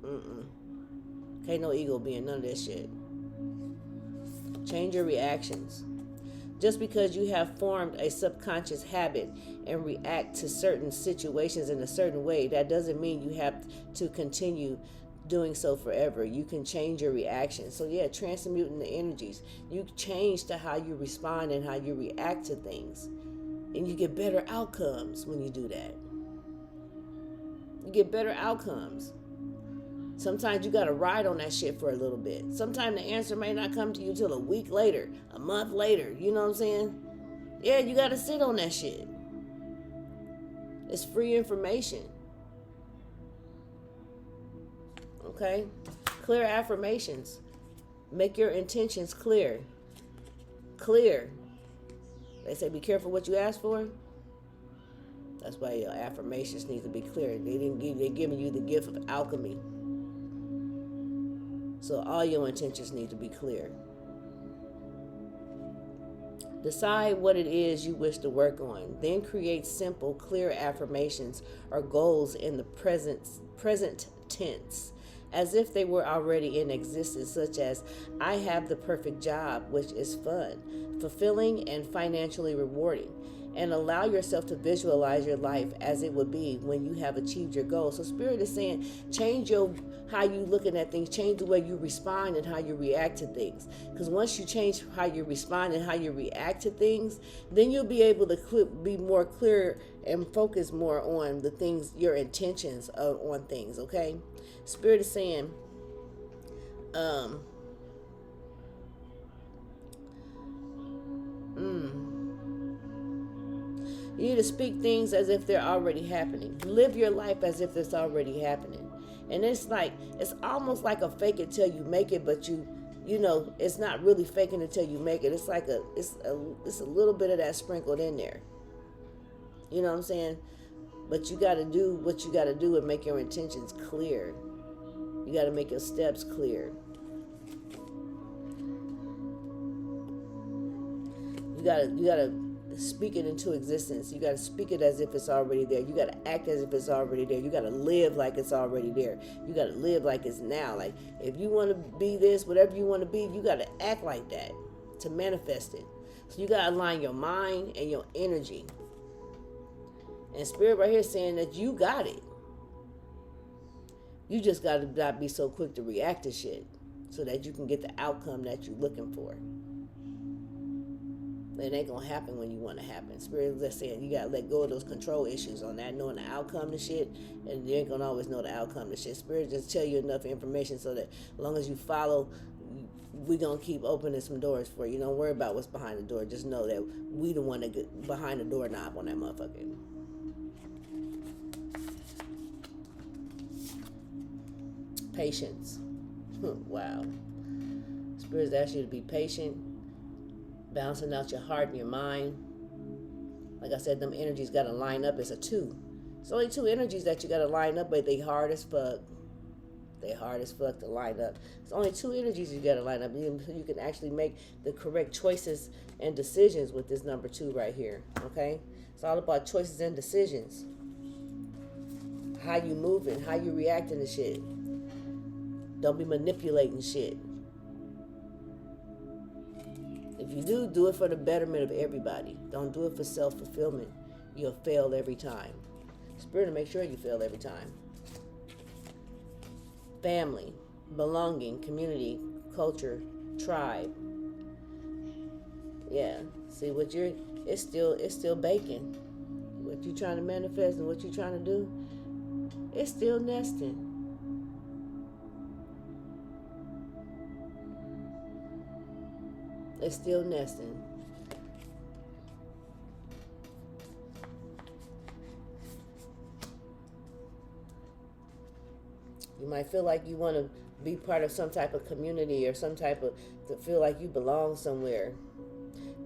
Can't no ego be in none of this shit. Change your reactions. Just because you have formed a subconscious habit and react to certain situations in a certain way, that doesn't mean you have to continue doing so forever. You can change your reaction. So yeah, transmuting the energies. You change to how you respond and how you react to things. And you get better outcomes when you do that. You get better outcomes. Sometimes you got to ride on that shit for a little bit. Sometimes the answer may not come to you till a week later, a month later. You know what I'm saying? Yeah, you got to sit on that shit. It's free information. Okay? Clear affirmations. Make your intentions clear. Clear. They say be careful what you ask for. That's why your affirmations need to be clear. They're giving you the gift of alchemy. So all your intentions need to be clear. Decide what it is you wish to work on. Then create simple, clear affirmations or goals in the present tense, as if they were already in existence, such as, I have the perfect job, which is fun, fulfilling, and financially rewarding. And allow yourself to visualize your life as it would be when you have achieved your goal. So Spirit is saying, change your how you looking at things, change the way you respond and how you react to things. Because once you change how you respond and how you react to things, then you'll be able to be more clear and focus more on the things, your intentions on things. Okay, Spirit is saying, um, you need to speak things as if they're already happening. Live your life as if it's already happening. And it's like, it's almost like a fake it till you make it, but you know, it's not really faking it till you make it. It's like it's a little bit of that sprinkled in there. You know what I'm saying? But you got to do what you got to do and make your intentions clear. You got to make your steps clear. You gotta speak it into existence. You gotta speak it as if it's already there. You gotta act as if it's already there. You gotta live like it's already there. You gotta live like it's now. Like, if you want to be this, whatever you want to be, you gotta act like that to manifest it. So you gotta align your mind and your energy. And Spirit right here is saying that you got it. You just gotta not be so quick to react to shit so that you can get the outcome that you're looking for. It ain't gonna happen when you want to happen. Spirit is just saying you gotta let go of those control issues on that, knowing the outcome to shit, and you ain't gonna always know the outcome to shit. Spirit just tell you enough information so that as long as you follow, we gonna keep opening some doors for you. Don't worry about what's behind the door. Just know that we the one that get behind the doorknob on that motherfucker. Patience. Wow. Spirit asks you to be patient. Balancing out your heart and your mind. Like I said, them energies got to line up. It's a two. It's only two energies that you got to line up, but they hard as fuck. They hard as fuck to line up. It's only two energies you got to line up. You can actually make the correct choices and decisions with this number 2 right here. Okay? It's all about choices and decisions. How you moving, how you reacting to shit. Don't be manipulating shit. If you do it for the betterment of everybody. Don't do it for self-fulfillment. You'll fail every time. Spirit will make sure you fail every time. Family, belonging, community, culture, tribe. Yeah. See what it's still baking. What you trying to manifest and what you trying to do, it's still nesting. It's still nesting. You might feel like you want to be part of some type of community or some type of, to feel like you belong somewhere.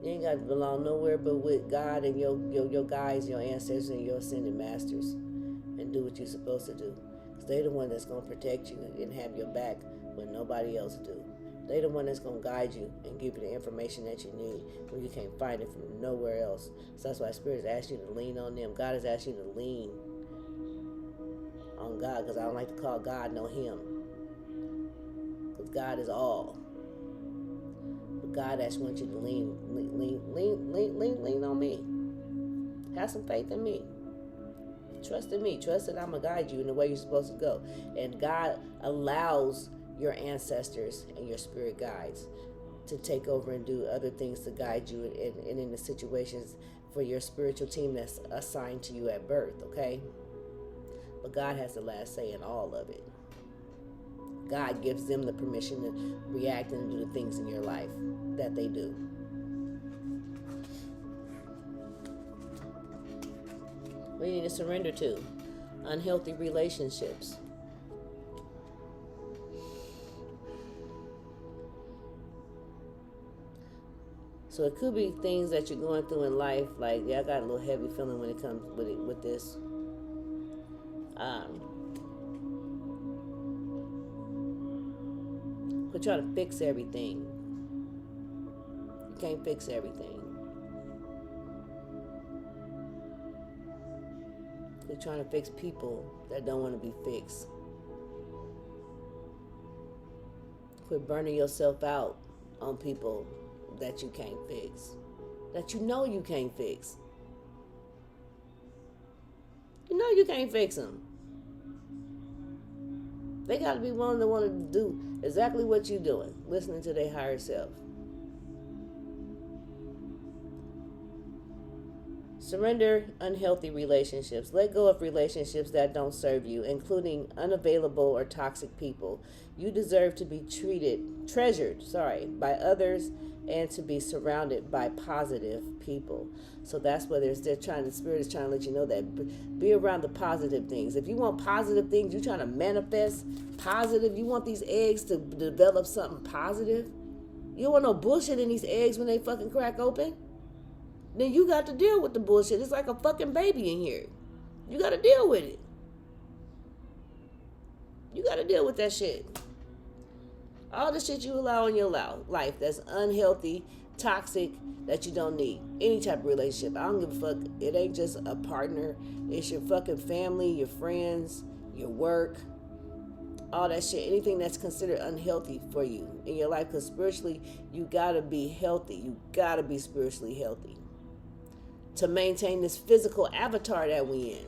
You ain't got to belong nowhere but with God and your guides, your ancestors, and your ascended masters. And do what you're supposed to do. Because they're the one that's going to protect you and have your back when nobody else do. They're the one that's going to guide you and give you the information that you need when you can't find it from nowhere else. So that's why Spirit has asked you to lean on them. God has asked you to lean on God, because I don't like to call God no him. Because God is all. But God has want you to lean on me. Have some faith in me. Trust in me. Trust that I'm going to guide you in the way you're supposed to go. And God allows your ancestors and your spirit guides to take over and do other things to guide you and in the situations for your spiritual team that's assigned to you at birth, okay? But God has the last say in all of it. God gives them the permission to react and do the things in your life that they do. What do you need to surrender to? Unhealthy relationships. So it could be things that you're going through in life. Like, yeah, I got a little heavy feeling when it comes with this. Quit trying to fix everything. You can't fix everything. Quit trying to fix people that don't want to be fixed. Quit burning yourself out on people that you can't fix. That you know you can't fix. You know you can't fix them. They got to be willing to want to do exactly what you're doing. Listening to their higher self. Surrender unhealthy relationships. Let go of relationships that don't serve you, including unavailable or toxic people. You deserve to be treasured, by others and to be surrounded by positive people. So that's what the Spirit is trying to let you know, that be around the positive things. If you want positive things, you're trying to manifest positive. You want these eggs to develop something positive. You don't want no bullshit in these eggs when they fucking crack open. Then you got to deal with the bullshit. It's like a fucking baby in here. You got to deal with it. You got to deal with that shit. All the shit you allow in your life that's unhealthy, toxic, that you don't need. Any type of relationship. I don't give a fuck. It ain't just a partner. It's your fucking family, your friends, your work, all that shit. Anything that's considered unhealthy for you in your life. Because spiritually, you got to be healthy. You got to be spiritually healthy to maintain this physical avatar that we in.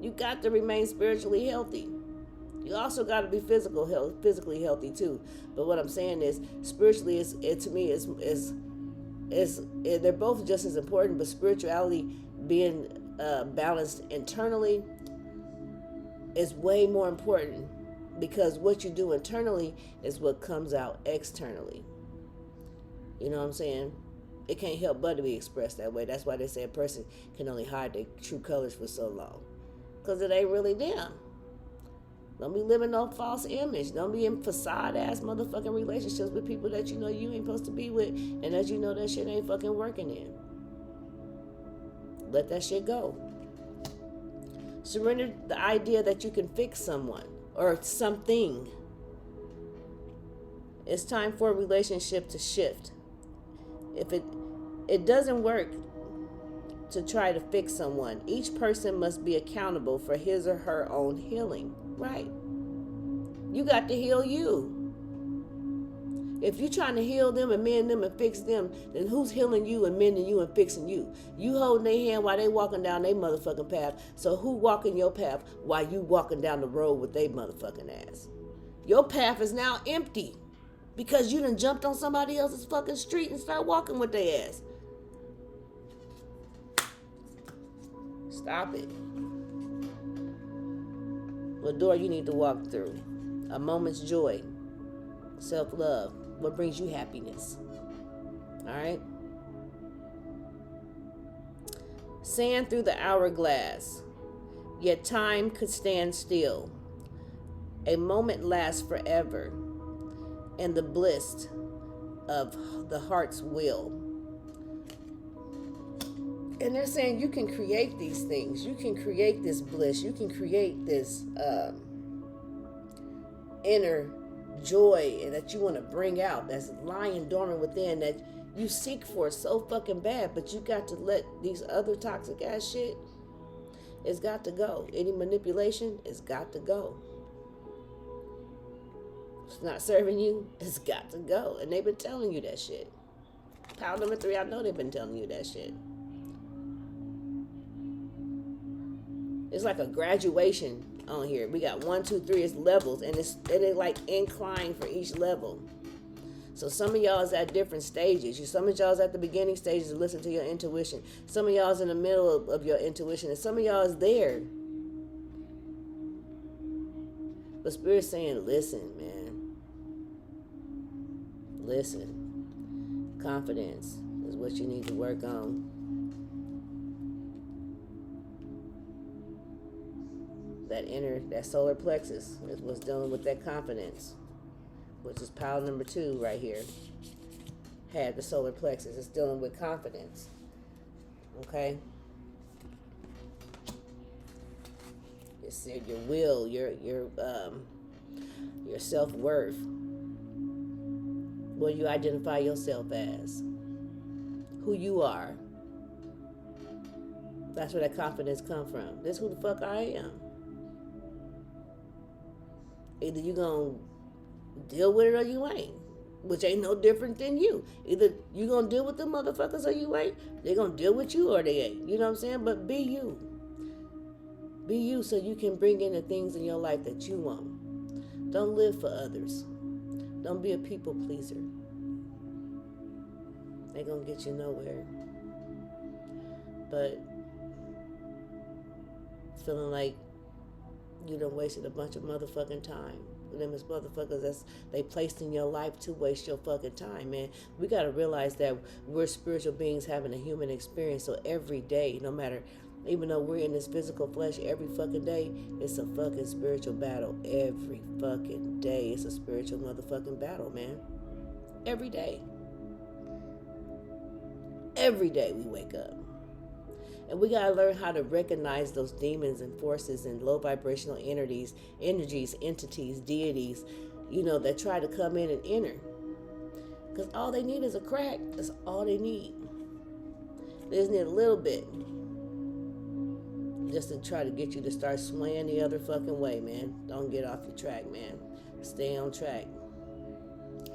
You got to remain spiritually healthy. You also got to be physically healthy too. But what I'm saying is, spiritually, to me, they're both just as important. But spirituality, being balanced internally, is way more important, because what you do internally is what comes out externally. You know what I'm saying? It can't help but to be expressed that way. That's why they say a person can only hide their true colors for so long, because it ain't really them. Don't be living no false image. Don't be in facade ass motherfucking relationships with people that you know you ain't supposed to be with, and that you know that shit ain't fucking working in. Let that shit go. Surrender the idea that you can fix someone or something. It's time for a relationship to shift. If it doesn't work to try to fix someone, each person must be accountable for his or her own healing. Right. You got to heal you. If you're trying to heal them and mend them and fix them, then who's healing you and mending you and fixing you? You holding their hand while they walking down their motherfucking path. So who walking your path while you walking down the road with their motherfucking ass? Your path is now empty because you done jumped on somebody else's fucking street and start walking with their ass. Stop it. What door you need to walk through? A moment's joy. Self-love. What brings you happiness? Alright? Sand through the hourglass. Yet time could stand still. A moment lasts forever. And the bliss of the heart's will. And they're saying you can create these things. You can create this bliss. You can create this inner joy that you want to bring out, that's lying dormant within, that you seek for so fucking bad. But you got to let these other toxic ass shit, it's got to go. Any manipulation, it's got to go. It's not serving you, it's got to go. And they've been telling you that shit. Pile number 3, I know they've been telling you that shit. It's like a graduation on here. We got 1, 2, 3, it's levels, and it's like incline for each level. So some of y'all is at different stages. Some of y'all is at the beginning stages to listen to your intuition. Some of y'all is in the middle of your intuition, and some of y'all is there. But Spirit's saying, listen, man. Listen. Confidence is what you need to work on. That solar plexus is what's dealing with that confidence, which is pile number 2 right here. Had the solar plexus. It's dealing with confidence. Okay? It's your will, your self-worth. What do you identify yourself as? Who you are. That's where that confidence come from. This who the fuck I am. Either you gonna deal with it or you ain't. Which ain't no different than you. Either you gonna deal with them motherfuckers or you ain't. They gonna deal with you or they ain't. You know what I'm saying? But be you. Be you so you can bring in the things in your life that you want. Don't live for others. Don't be a people pleaser. They gonna get you nowhere. But it's feeling like you done wasted a bunch of motherfucking time. Them as motherfuckers that's they placed in your life to waste your fucking time, man. We gotta realize that we're spiritual beings having a human experience. So every day, no matter, even though we're in this physical flesh, every fucking day, it's a fucking spiritual battle. Every fucking day, it's a spiritual motherfucking battle, man. Every day. Every day we wake up. And we gotta learn how to recognize those demons and forces and low vibrational energies, entities, deities, that try to come in and enter. Because all they need is a crack. That's all they need. They just need a little bit. Just to try to get you to start swaying the other fucking way, man. Don't get off your track, man. Stay on track.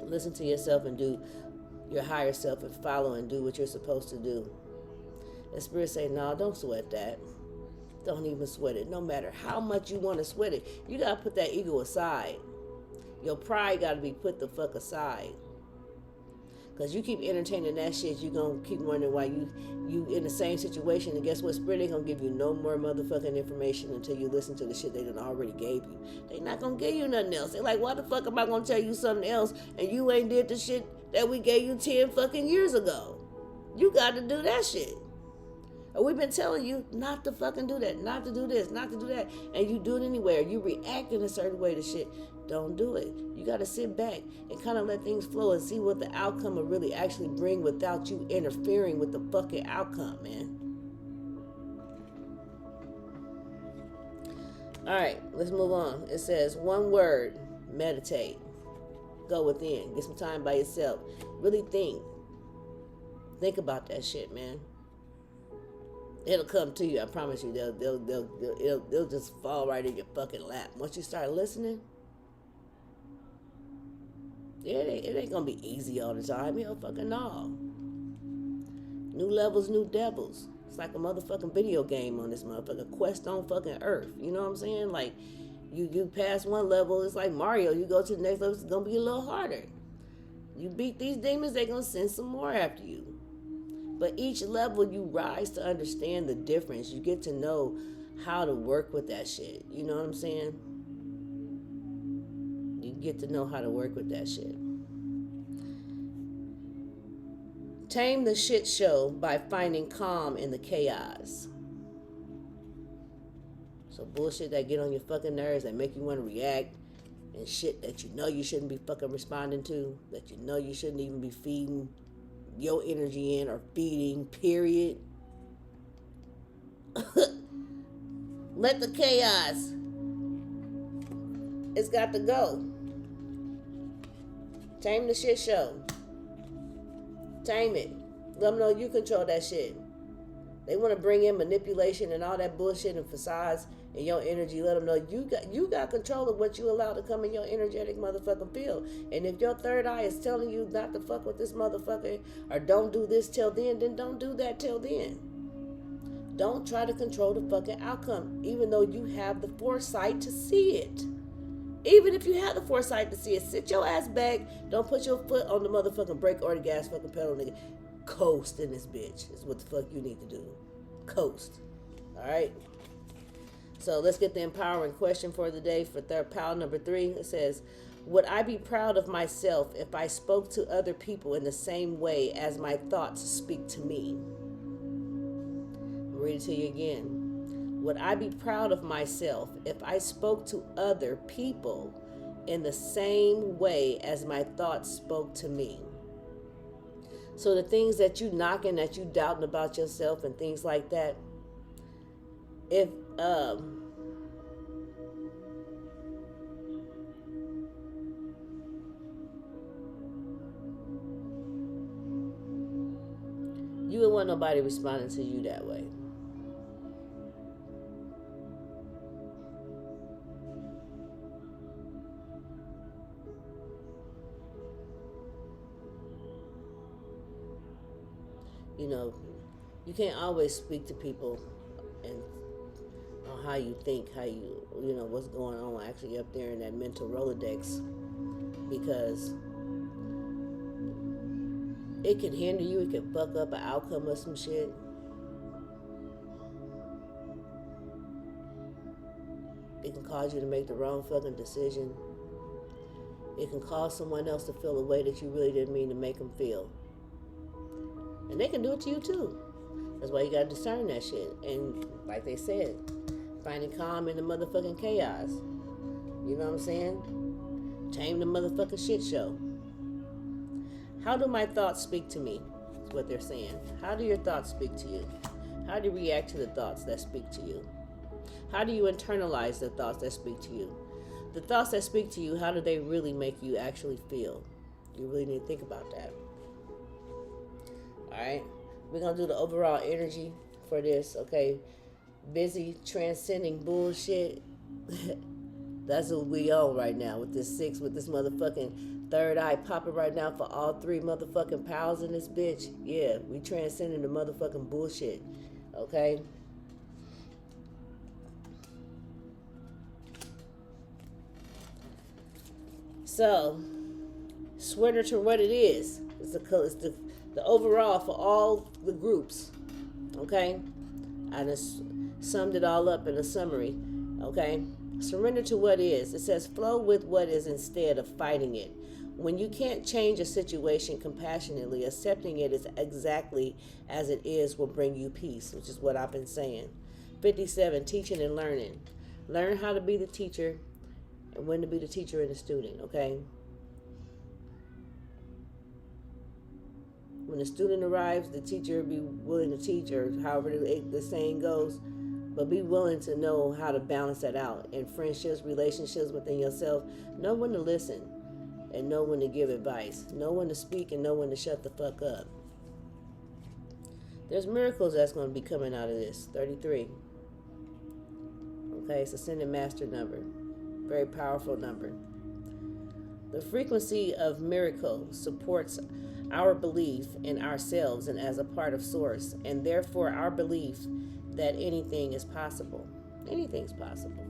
Listen to yourself and do your higher self and follow and do what you're supposed to do. And Spirit say, no, don't sweat that. Don't even sweat it. No matter how much you want to sweat it, you got to put that ego aside. Your pride got to be put the fuck aside. Because you keep entertaining that shit, you're going to keep wondering why you in the same situation. And guess what? Spirit ain't going to give you no more motherfucking information until you listen to the shit they done already gave you. They not going to give you nothing else. They're like, why the fuck am I going to tell you something else and you ain't did the shit that we gave you 10 fucking years ago? You got to do that shit. Or we've been telling you not to fucking do that, not to do this, not to do that, and you do it anyway, or you react in a certain way to shit. Don't do it. You got to sit back and kind of let things flow and see what the outcome will really actually bring without you interfering with the fucking outcome, man. All right, let's move on. It says, one word, meditate. Go within. Get some time by yourself. Really think. Think about that shit, man. It'll come to you. I promise you. They'll just fall right in your fucking lap. Once you start listening, it ain't gonna be easy all the time. Hell fucking no. New levels, new devils. It's like a motherfucking video game on this motherfucker. Quest on fucking Earth. You know what I'm saying? Like, you pass one level, it's like Mario. You go to the next level, it's gonna be a little harder. You beat these demons, they're gonna send some more after you. But each level you rise to understand the difference. You get to know how to work with that shit. You know what I'm saying? You get to know how to work with that shit. Tame the shit show by finding calm in the chaos. So bullshit that get on your fucking nerves, that make you want to react, and shit that you know you shouldn't be fucking responding to, that you know you shouldn't even be feeding your energy in or feeding, period. Let the chaos, it's got to go. Tame the shit show. Tame it. Let them know you control that shit. They want to bring in manipulation and all that bullshit and facades in your energy. Let them know you got control of what you allow to come in your energetic motherfucking field. And if your third eye is telling you not to fuck with this motherfucker or don't do this till then don't do that till then. Don't try to control the fucking outcome, even though you have the foresight to see it. Even if you have the foresight to see it, sit your ass back. Don't put your foot on the motherfucking brake or the gas fucking pedal, nigga. Coast in this bitch is what the fuck you need to do. Coast. Alright? So let's get the empowering question for the day for pile number 3. It says, would I be proud of myself if I spoke to other people in the same way as my thoughts speak to me? I'll read it to you again. Would I be proud of myself if I spoke to other people in the same way as my thoughts spoke to me? So the things that you knocking, that you doubting about yourself and things like that, if you wouldn't want nobody responding to you that way. You know, you can't always speak to people and on how you think, how you know, what's going on actually up there in that mental Rolodex, because it can hinder you, it can fuck up an outcome of some shit. It can cause you to make the wrong fucking decision. It can cause someone else to feel a way that you really didn't mean to make them feel. And they can do it to you too. That's why you gotta discern that shit. And like they said, finding calm in the motherfucking chaos. You know what I'm saying? Tame the motherfucking shit show. How do my thoughts speak to me? Is what they're saying. How do your thoughts speak to you? How do you react to the thoughts that speak to you? How do you internalize the thoughts that speak to you? The thoughts that speak to you, how do they really make you actually feel? You really need to think about that. Alright? We're going to do the overall energy for this, okay? Busy transcending bullshit. That's what we on right now with this 6, with this motherfucking third eye popping right now for all 3 motherfucking pals in this bitch. Yeah, we transcending the motherfucking bullshit, okay? So, surrender to what it is. It's the overall for all the groups. Okay? I just summed it all up in a summary. Okay? Surrender to what is. It says flow with what is instead of fighting it. When you can't change a situation compassionately, accepting it is exactly as it is will bring you peace, which is what I've been saying. 57, teaching and learning. Learn how to be the teacher and when to be the teacher and the student, okay? When the student arrives, the teacher be willing to teach, or however the saying goes, but be willing to know how to balance that out. In friendships, relationships within yourself, know when to listen and know when to give advice. Know when to speak and know when to shut the fuck up. There's miracles that's going to be coming out of this. 33. Okay, it's Ascended Master number. Very powerful number. The frequency of miracle supports our belief in ourselves and as a part of Source, and therefore our belief that anything is possible. Anything's possible.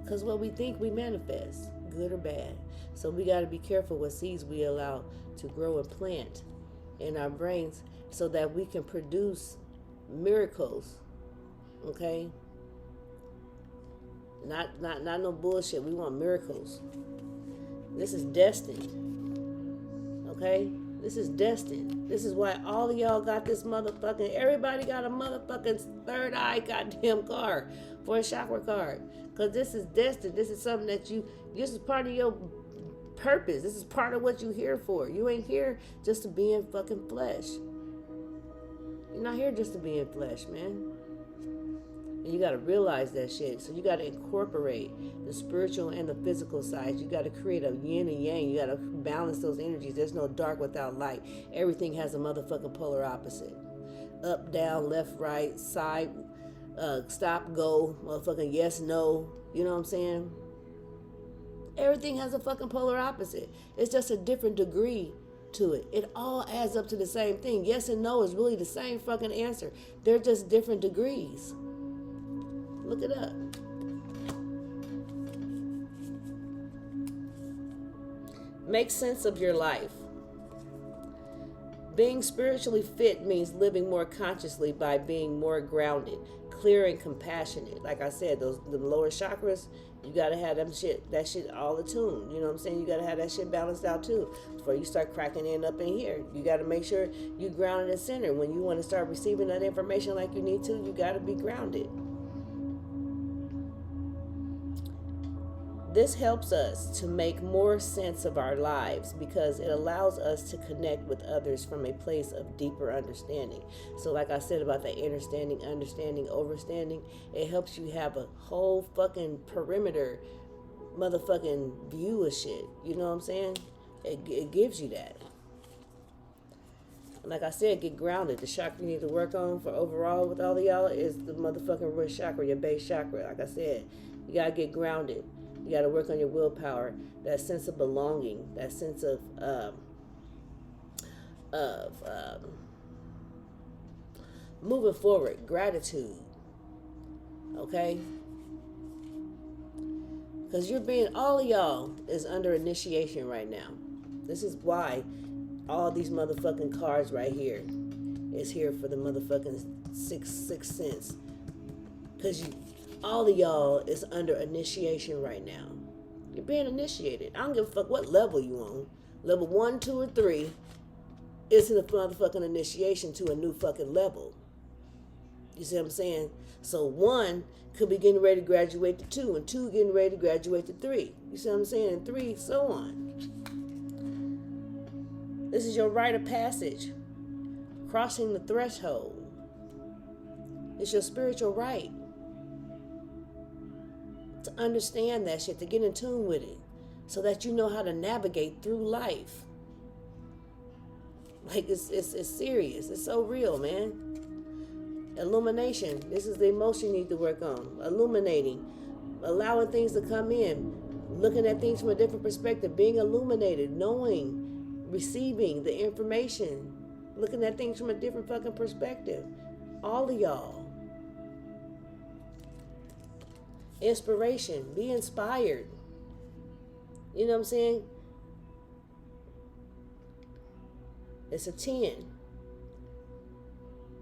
Because what we think, we manifest, good or bad. So we got to be careful what seeds we allow to grow and plant in our brains so that we can produce miracles. Okay? Not no bullshit. We want miracles. This is destined. Okay? This is destined. This is why all of y'all got this motherfucking, everybody got a motherfucking third eye goddamn card for a chakra card. Because this is destined. This is something that this is part of your purpose. This is part of what you're here for. You ain't here just to be in fucking flesh. You're not here just to be in flesh, man. And you got to realize that shit. So you got to incorporate the spiritual and the physical sides. You got to create a yin and yang. You got to balance those energies. There's no dark without light. Everything has a motherfucking polar opposite. Up, down, left, right, side, stop, go, motherfucking yes, no. You know what I'm saying? Everything has a fucking polar opposite. It's just a different degree to it. It all adds up to the same thing. Yes and no is really the same fucking answer. They're just different degrees. Look it up. Make sense of your life. Being spiritually fit means living more consciously by being more grounded, clear, and compassionate. Like I said, the lower chakras, you gotta have that shit all attuned. You know what I'm saying? You gotta have that shit balanced out too before you start cracking in up in here. You gotta make sure you grounded and centered. When you want to start receiving that information like you need to, you gotta be grounded. This helps us to make more sense of our lives because it allows us to connect with others from a place of deeper understanding. So like I said about that understanding, overstanding, it helps you have a whole fucking perimeter motherfucking view of shit. You know what I'm saying? It gives you that. Like I said, get grounded. The chakra you need to work on for overall with all of y'all is the motherfucking root chakra, your base chakra. Like I said, you gotta get grounded. You got to work on your willpower, that sense of belonging, that sense of moving forward, gratitude. Okay? Because all of y'all is under initiation right now. This is why all these motherfucking cards right here is here for the motherfucking sixth sense. Because all of y'all is under initiation right now. You're being initiated. I don't give a fuck what level you on. Level 1, 2, or 3 is the motherfucking initiation to a new fucking level. You see what I'm saying? So 1 could be getting ready to graduate to 2, and 2 getting ready to graduate to 3. You see what I'm saying? And 3, so on. This is your rite of passage. Crossing the threshold. It's your spiritual right. To understand that shit, to get in tune with it. So that you know how to navigate through life. Like, it's serious. It's so real, man. Illumination. This is the emotion you need to work on. Illuminating. Allowing things to come in. Looking at things from a different perspective. Being illuminated. Knowing. Receiving the information. Looking at things from a different fucking perspective. All of y'all. Inspiration. Be inspired. You know what I'm saying? It's a 10.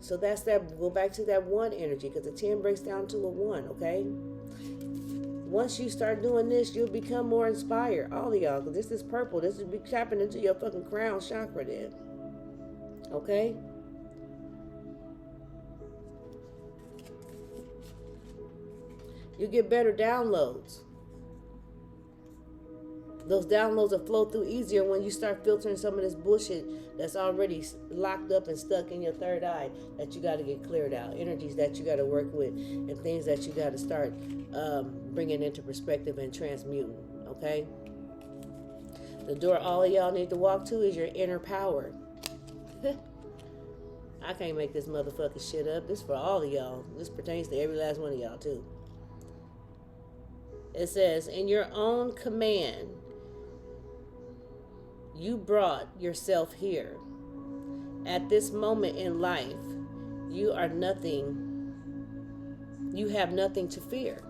So that's that. Go back to that 1 energy, because the 10 breaks down to a 1, okay? Once you start doing this, you'll become more inspired. All of y'all, because this is purple. This will be tapping into your fucking crown chakra there. Okay? You get better downloads. Those downloads will flow through easier when you start filtering some of this bullshit that's already locked up and stuck in your third eye that you got to get cleared out. Energies that you got to work with, and things that you got to start bringing into perspective and transmuting. Okay? The door all of y'all need to walk to is your inner power. I can't make this motherfucking shit up. This is for all of y'all. This pertains to every last one of y'all too. It says, in your own command, you brought yourself here. At this moment in life, you are nothing. You have nothing to fear.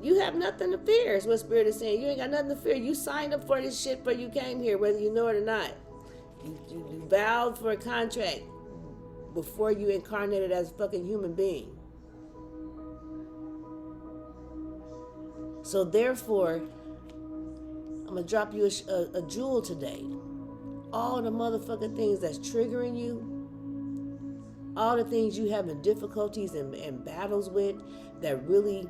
You have nothing to fear, is what Spirit is saying. You ain't got nothing to fear. You signed up for this shit before you came here, whether you know it or not. You vowed for a contract before you incarnated as a fucking human being. So therefore, I'm going to drop you a jewel today. All the motherfucking things that's triggering you, all the things you having difficulties and battles with that really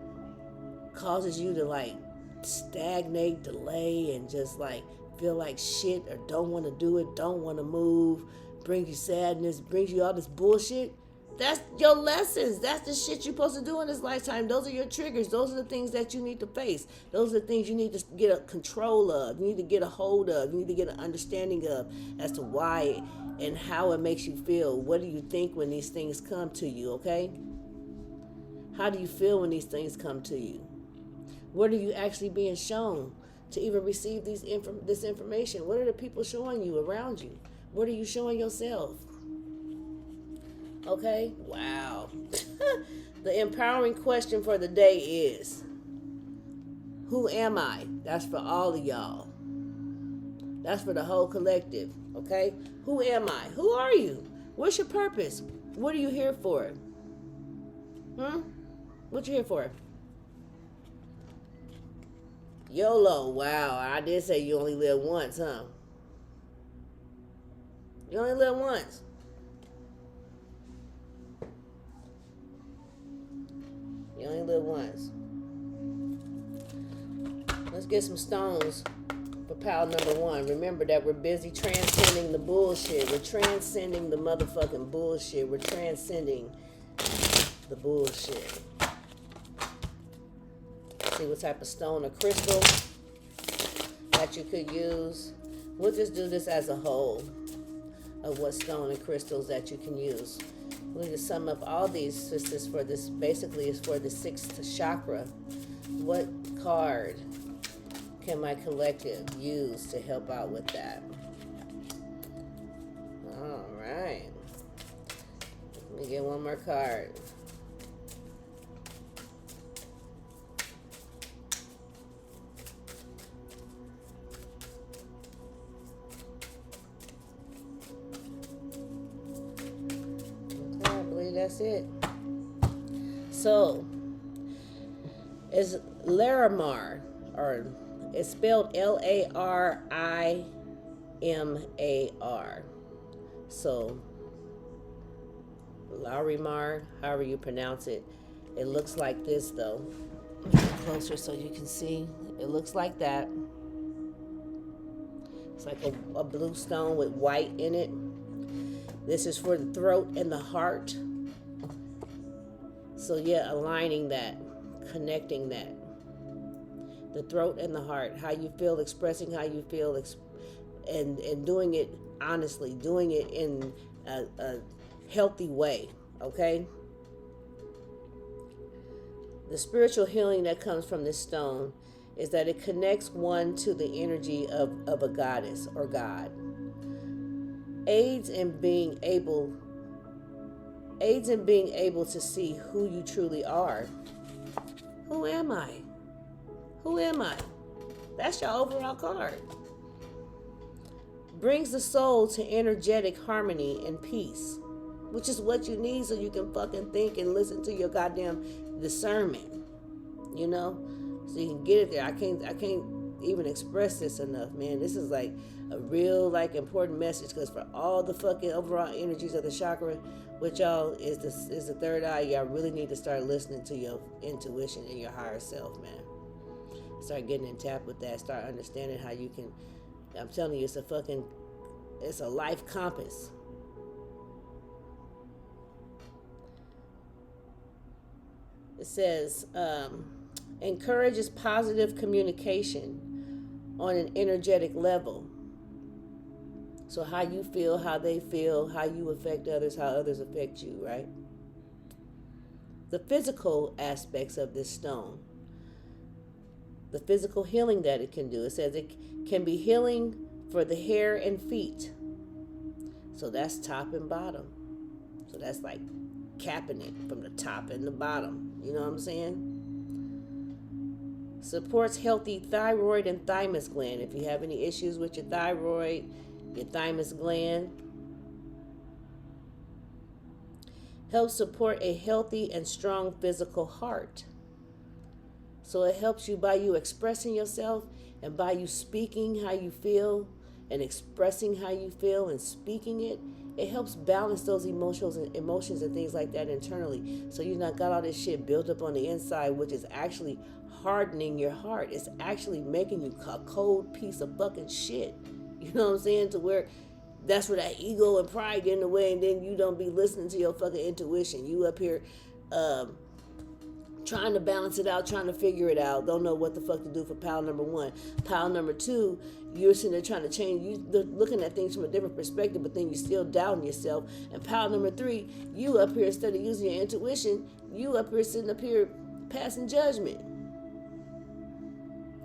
causes you to like stagnate, delay, and just like feel like shit or don't want to do it, don't want to move, brings you sadness, brings you all this bullshit. That's your lessons. That's the shit you're supposed to do in this lifetime. Those are your triggers. Those are the things that you need to face. Those are the things you need to get a control of. You need to get a hold of. You need to get an understanding of as to why and how it makes you feel. What do you think when these things come to you, okay? How do you feel when these things come to you? What are you actually being shown to even receive this information? What are the people showing you around you? What are you showing yourself? Okay? Wow. The empowering question for the day is, who am I? That's for all of y'all. That's for the whole collective. Okay? Who am I? Who are you? What's your purpose? What are you here for? What you here for? YOLO. Wow. I did say you only live once, huh? You only live once. You only live once. Let's get some stones for pile number 1. Remember that we're busy transcending the bullshit. We're transcending the motherfucking bullshit. We're transcending the bullshit. See what type of stone or crystal that you could use. We'll just do this as a whole of what stone and crystals that you can use. We need to sum up all these. This is for this, basically is for the 6th chakra. What card can my collective use to help out with that? All right. Let me Get one more card. Okay, I believe that's it. So, it's Larimar, or it's spelled Larimar. So, Larimar, however you pronounce it. It looks like this, though. Get closer so you can see. It looks like that. It's like a blue stone with white in it. This is for the throat and the heart. So yeah, aligning that, connecting that. The throat and the heart, how you feel, expressing how you feel, and doing it honestly, doing it in a healthy way, okay? The spiritual healing that comes from this stone is that it connects one to the energy of a goddess or God. Aids in being able to see who you truly are. Who am I? Who am I? That's your overall card. Brings the soul to energetic harmony and peace, which is what you need so you can fucking think and listen to your goddamn discernment, you know, so you can get it there. I can't even express this enough, man. This is like a real like important message, because for all the fucking overall energies of the chakra, which y'all is the third eye, y'all really need to start listening to your intuition and your higher self, man. Start getting in tap with that. Start understanding how you can. I'm telling you, it's a life compass. It says, encourages positive communication on an energetic level. So how you feel, how they feel, how you affect others, how others affect you, right? The physical aspects of this stone. The physical healing that it can do. It says it can be healing for the hair and feet. So that's top and bottom. So that's like capping it from the top and the bottom. You know what I'm saying? Supports healthy thyroid and thymus gland. If you have any issues with your thyroid, your thymus gland. Helps support a healthy and strong physical heart. So it helps you by you expressing yourself and by you speaking how you feel and expressing how you feel and speaking it. It helps balance those emotions and things like that internally. So you've not got all this shit built up on the inside, which is actually hardening your heart. It's actually making you a cold piece of fucking shit. You know what I'm saying? To where that's where that ego and pride get in the way, and then you don't be listening to your fucking intuition. You up here trying to balance it out, trying to figure it out, don't know what the fuck to do for pile number one. Pile number two, you're sitting there trying to change, you're looking at things from a different perspective, but then you're still doubting yourself. And pile number three, you up here, instead of using your intuition, you up here sitting up here passing judgment.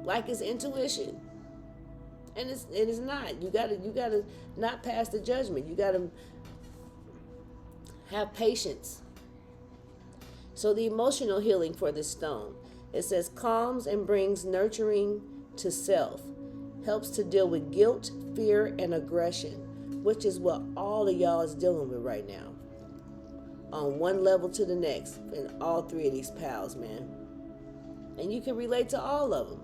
Like it's intuition. And it is not. You gotta not pass the judgment. You gotta have patience. So the emotional healing for this stone, it says calms and brings nurturing to self, helps to deal with guilt, fear, and aggression, which is what all of y'all is dealing with right now. On one level to the next, in all three of these pals, man. And you can relate to all of them.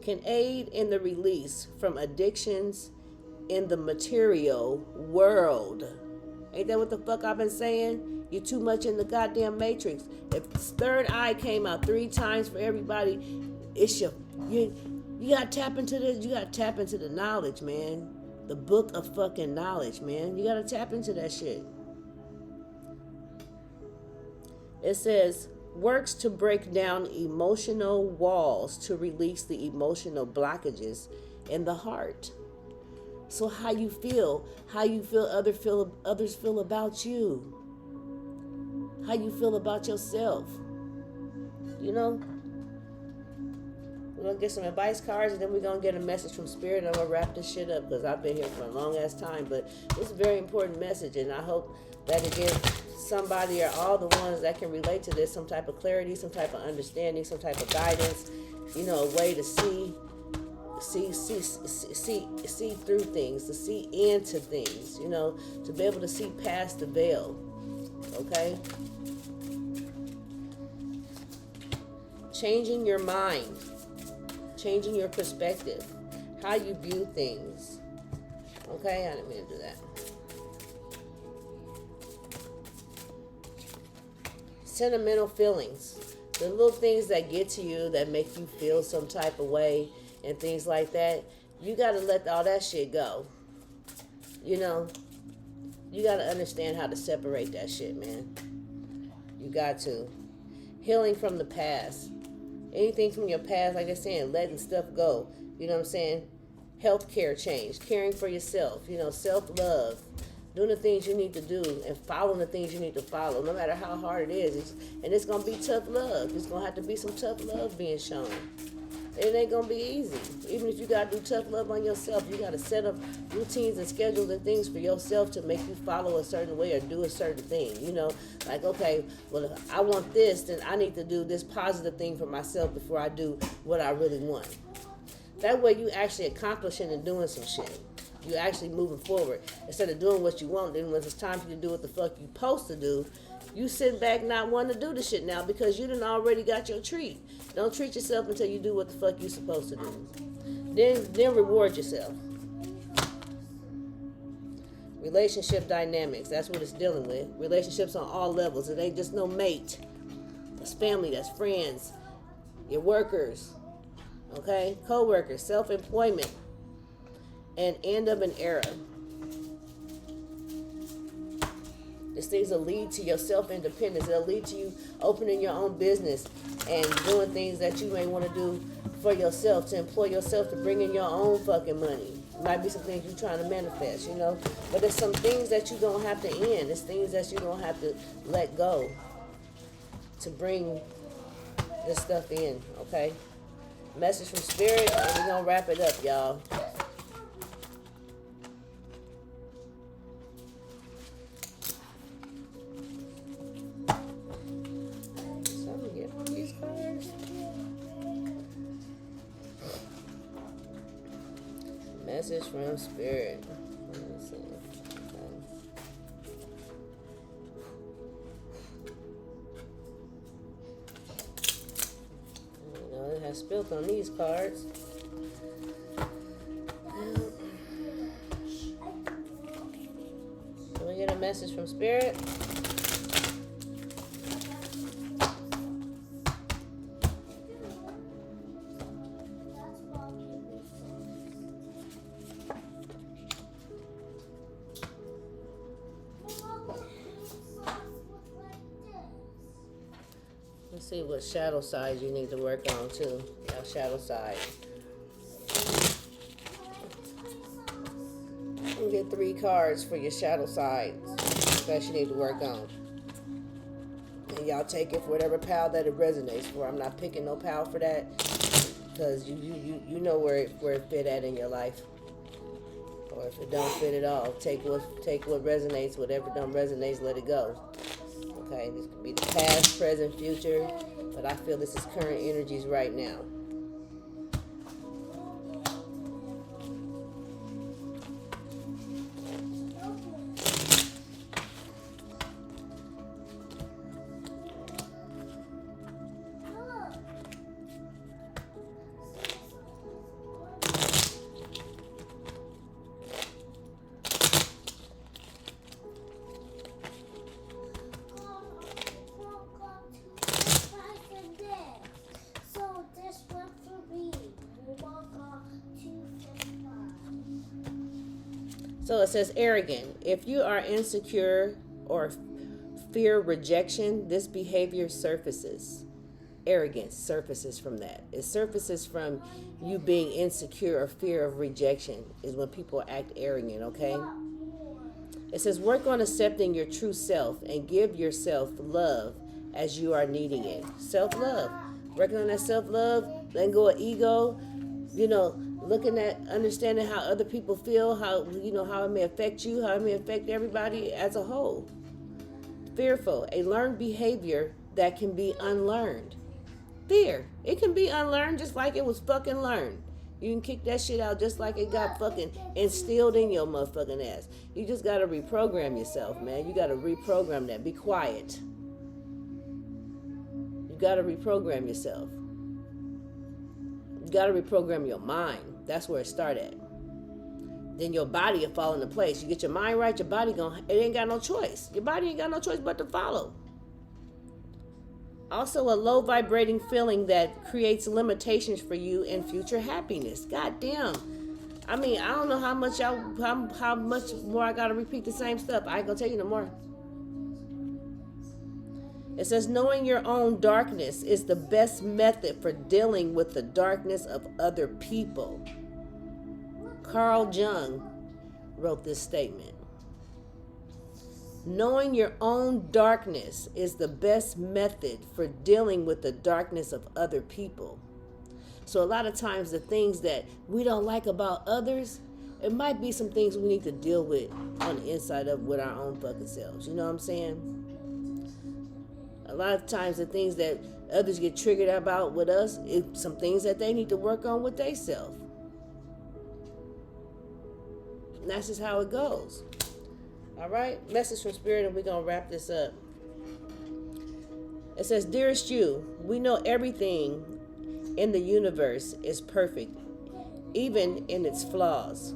Can aid in the release from addictions in the material world. Ain't that what the fuck I've been saying? You're too much in the goddamn matrix. If this third eye came out 3 times for everybody, it's you gotta tap into this. You gotta tap into the knowledge, man. The book of fucking knowledge, man. You gotta tap into that shit. It says, works to break down emotional walls to release the emotional blockages in the heart. So how you feel others feel about you. How you feel about yourself. You know We're going to get some advice cards, and then we're going to get a message from Spirit, and I'm going to wrap this shit up because I've been here for a long-ass time. But it's a very important message, and I hope that it gives somebody or all the ones that can relate to this some type of clarity, some type of understanding, some type of guidance, a way to see through things, to see into things, to be able to see past the veil. Okay? Changing your mind, changing your perspective, how you view things. Okay, I didn't mean to do that. Sentimental feelings, the little things that get to you, that make you feel some type of way and things like that. You got to let all that shit go. You got to understand how to separate that shit, man. You got to. Healing from the past. Anything from your past, like they're saying, letting stuff go. You know what I'm saying? Healthcare change. Caring for yourself. Self-love. Doing the things you need to do and following the things you need to follow, no matter how hard it is. And it's going to be tough love. It's going to have to be some tough love being shown. It ain't going to be easy. Even if you got to do tough love on yourself, you got to set up routines and schedules and things for yourself to make you follow a certain way or do a certain thing. Like, okay, well, if I want this, then I need to do this positive thing for myself before I do what I really want. That way you actually accomplishing and doing some shit. You actually moving forward. Instead of doing what you want, then when it's time for you to do what the fuck you supposed to do, you sitting back not wanting to do the shit now because you done already got your treat. Don't treat yourself until you do what the fuck you supposed to do. Then reward yourself. Relationship dynamics, that's what it's dealing with. Relationships on all levels. It ain't just no mate. That's family, that's friends, your workers, okay? Co-workers, self-employment, and end of an era. These things will lead to your self-independence. It'll lead to you opening your own business and doing things that you may want to do for yourself, to employ yourself to bring in your own fucking money. It might be some things you're trying to manifest, But there's some things that you're going to have to end. There's things that you're going to have to let go to bring this stuff in, okay? Message from Spirit, and we're going to wrap it up, y'all. Message from Spirit. Let me see. It has spilt on these cards. Can we get a message from Spirit? Let's see what shadow side you need to work on too. Yeah, shadow side. You get 3 cards for your shadow side that you need to work on. And y'all take it for whatever pile that it resonates for. I'm not picking no pile for that because you know where it fit at in your life. Or if it don't fit at all, take what resonates. Whatever don't resonate, let it go. Okay, this could be the past, present, future, but I feel this is current energies right now. So it says arrogant. If you are insecure or fear rejection, this behavior surfaces. Arrogance surfaces from that. It surfaces from you being insecure or fear of rejection is when people act arrogant, okay? It says work on accepting your true self and give yourself love as you are needing it. Self-love. Working on that self-love, letting go of ego, looking at, understanding how other people feel, how it may affect you, how it may affect everybody as a whole. Fearful, a learned behavior that can be unlearned. Fear, it can be unlearned just like it was fucking learned. You can kick that shit out just like it got fucking instilled in your motherfucking ass. You just gotta reprogram yourself, man. You gotta reprogram that. Be quiet. You gotta reprogram yourself. You gotta reprogram your mind. That's where it started. Then your body will fall into place. You get your mind right, your body it ain't got no choice. Your body ain't got no choice but to follow. Also, a low vibrating feeling that creates limitations for you and future happiness. God damn. I mean, I don't know how much how much more I gotta repeat the same stuff. I ain't gonna tell you no more. It says, knowing your own darkness is the best method for dealing with the darkness of other people. Carl Jung wrote this statement. Knowing your own darkness is the best method for dealing with the darkness of other people. So a lot of times the things that we don't like about others, it might be some things we need to deal with on the inside of with our own fucking selves. You know what I'm saying? A lot of times the things that others get triggered about with us, it's some things that they need to work on with themselves. And that's just how it goes. All right, message from Spirit, and we're going to wrap this up. It says, dearest you, we know everything in the universe is perfect, even in its flaws.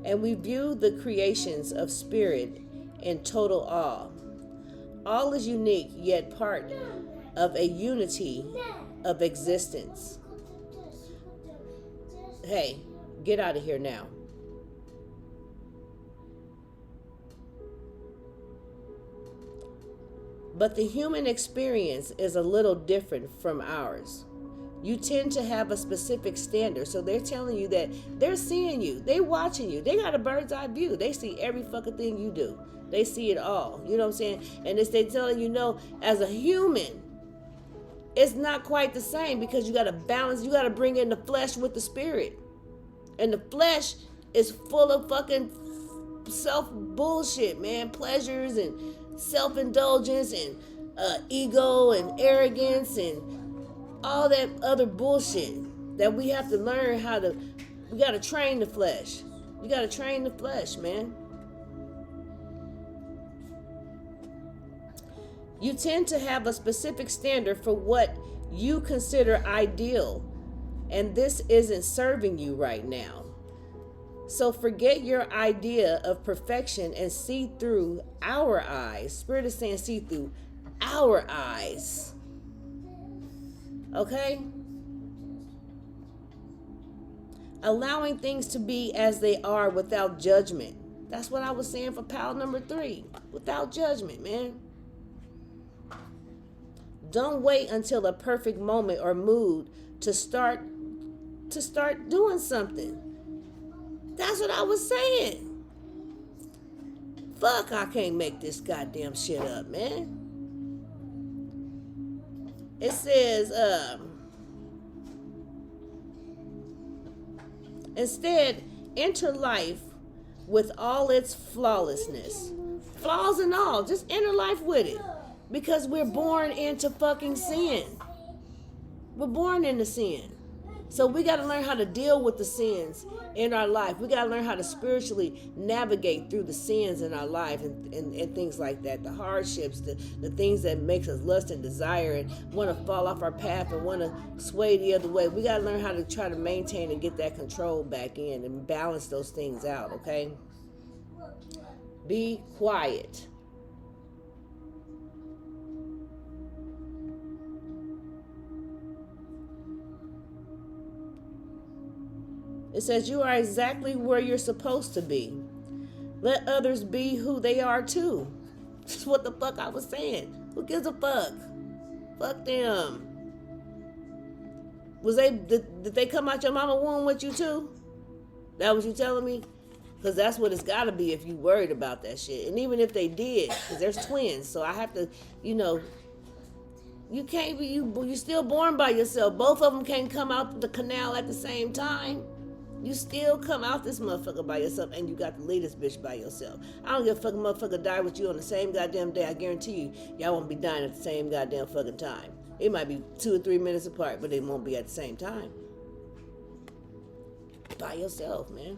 And we view the creations of Spirit in total awe. All is unique, yet part of a unity of existence. Hey, get out of here now. But the human experience is a little different from ours. You tend to have a specific standard. So they're telling you that they're seeing you. They're watching you. They got a bird's eye view. They see every fucking thing you do. They see it all. You know what I'm saying? And it's they telling you, as a human, it's not quite the same because you got to balance. You got to bring in the flesh with the spirit. And the flesh is full of fucking self bullshit, man. Pleasures and self-indulgence and ego and arrogance and all that other bullshit that we have to learn we got to train the flesh. You got to train the flesh, man. You tend to have a specific standard for what you consider ideal, and this isn't serving you right now. So forget your idea of perfection and see through our eyes. Spirit is saying see through our eyes. Okay? Allowing things to be as they are without judgment. That's what I was saying for pal number 3. Without judgment, man. Don't wait until a perfect moment or mood to start doing something. That's what I was saying. Fuck, I can't make this goddamn shit up, man. It says, instead, enter life with all its flawlessness. Flaws and all, just enter life with it. Because we're born into fucking sin. We're born into sin. So we got to learn how to deal with the sins in our life. We got to learn how to spiritually navigate through the sins in our life and things like that. The hardships, the things that makes us lust and desire and want to fall off our path and want to sway the other way. We got to learn how to try to maintain and get that control back in and balance those things out, okay? Be quiet. It says you are exactly where you're supposed to be. Let others be who they are too. That's what the fuck I was saying. Who gives a fuck? Fuck them. Did they come out your mama womb with you too? That what you telling me? Because that's what it's got to be if you worried about that shit. And even if they did, because there's twins. So I have to, You can't be you still born by yourself. Both of them can't come out the canal at the same time. You still come out this motherfucker by yourself, and you got to leave this bitch by yourself. I don't give a fuck motherfucker die with you on the same goddamn day. I guarantee you, y'all won't be dying at the same goddamn fucking time. It might be 2 or 3 minutes apart, but they won't be at the same time. By yourself, man.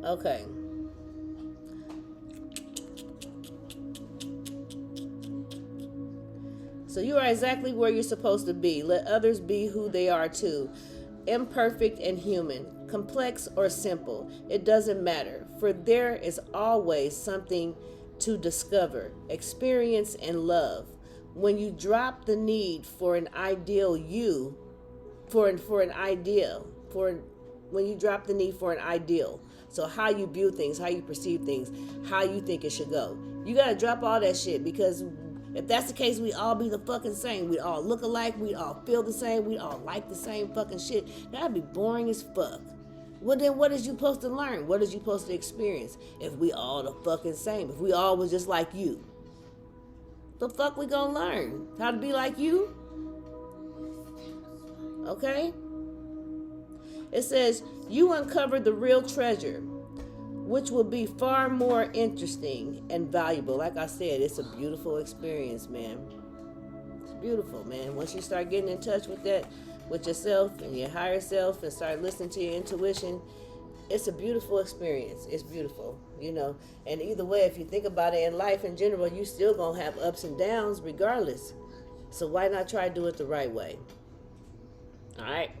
Okay. So you are exactly where you're supposed to be. Let others be who they are too. Imperfect and human, complex or simple, it doesn't matter. For there is always something to discover, experience, and love. When you drop the need for an ideal you, when you drop the need for an ideal. So how you view things, how you perceive things, how you think it should go. You gotta drop all that shit, because if that's the case, we all be the fucking same. We all look alike. We all feel the same. We all like the same fucking shit. That'd be boring as fuck. Well, then what is you supposed to learn? What is you supposed to experience if we all the fucking same? If we all was just like you? The fuck we gonna learn? How to be like you? Okay? It says, you uncovered the real treasure, which will be far more interesting and valuable. Like I said, it's a beautiful experience, man. It's beautiful, man. Once you start getting in touch with that, with yourself and your higher self, and start listening to your intuition, it's a beautiful experience. It's beautiful, you know. And either way, if you think about it, in life in general, you still gonna have ups and downs regardless. So why not try to do it the right way? All right.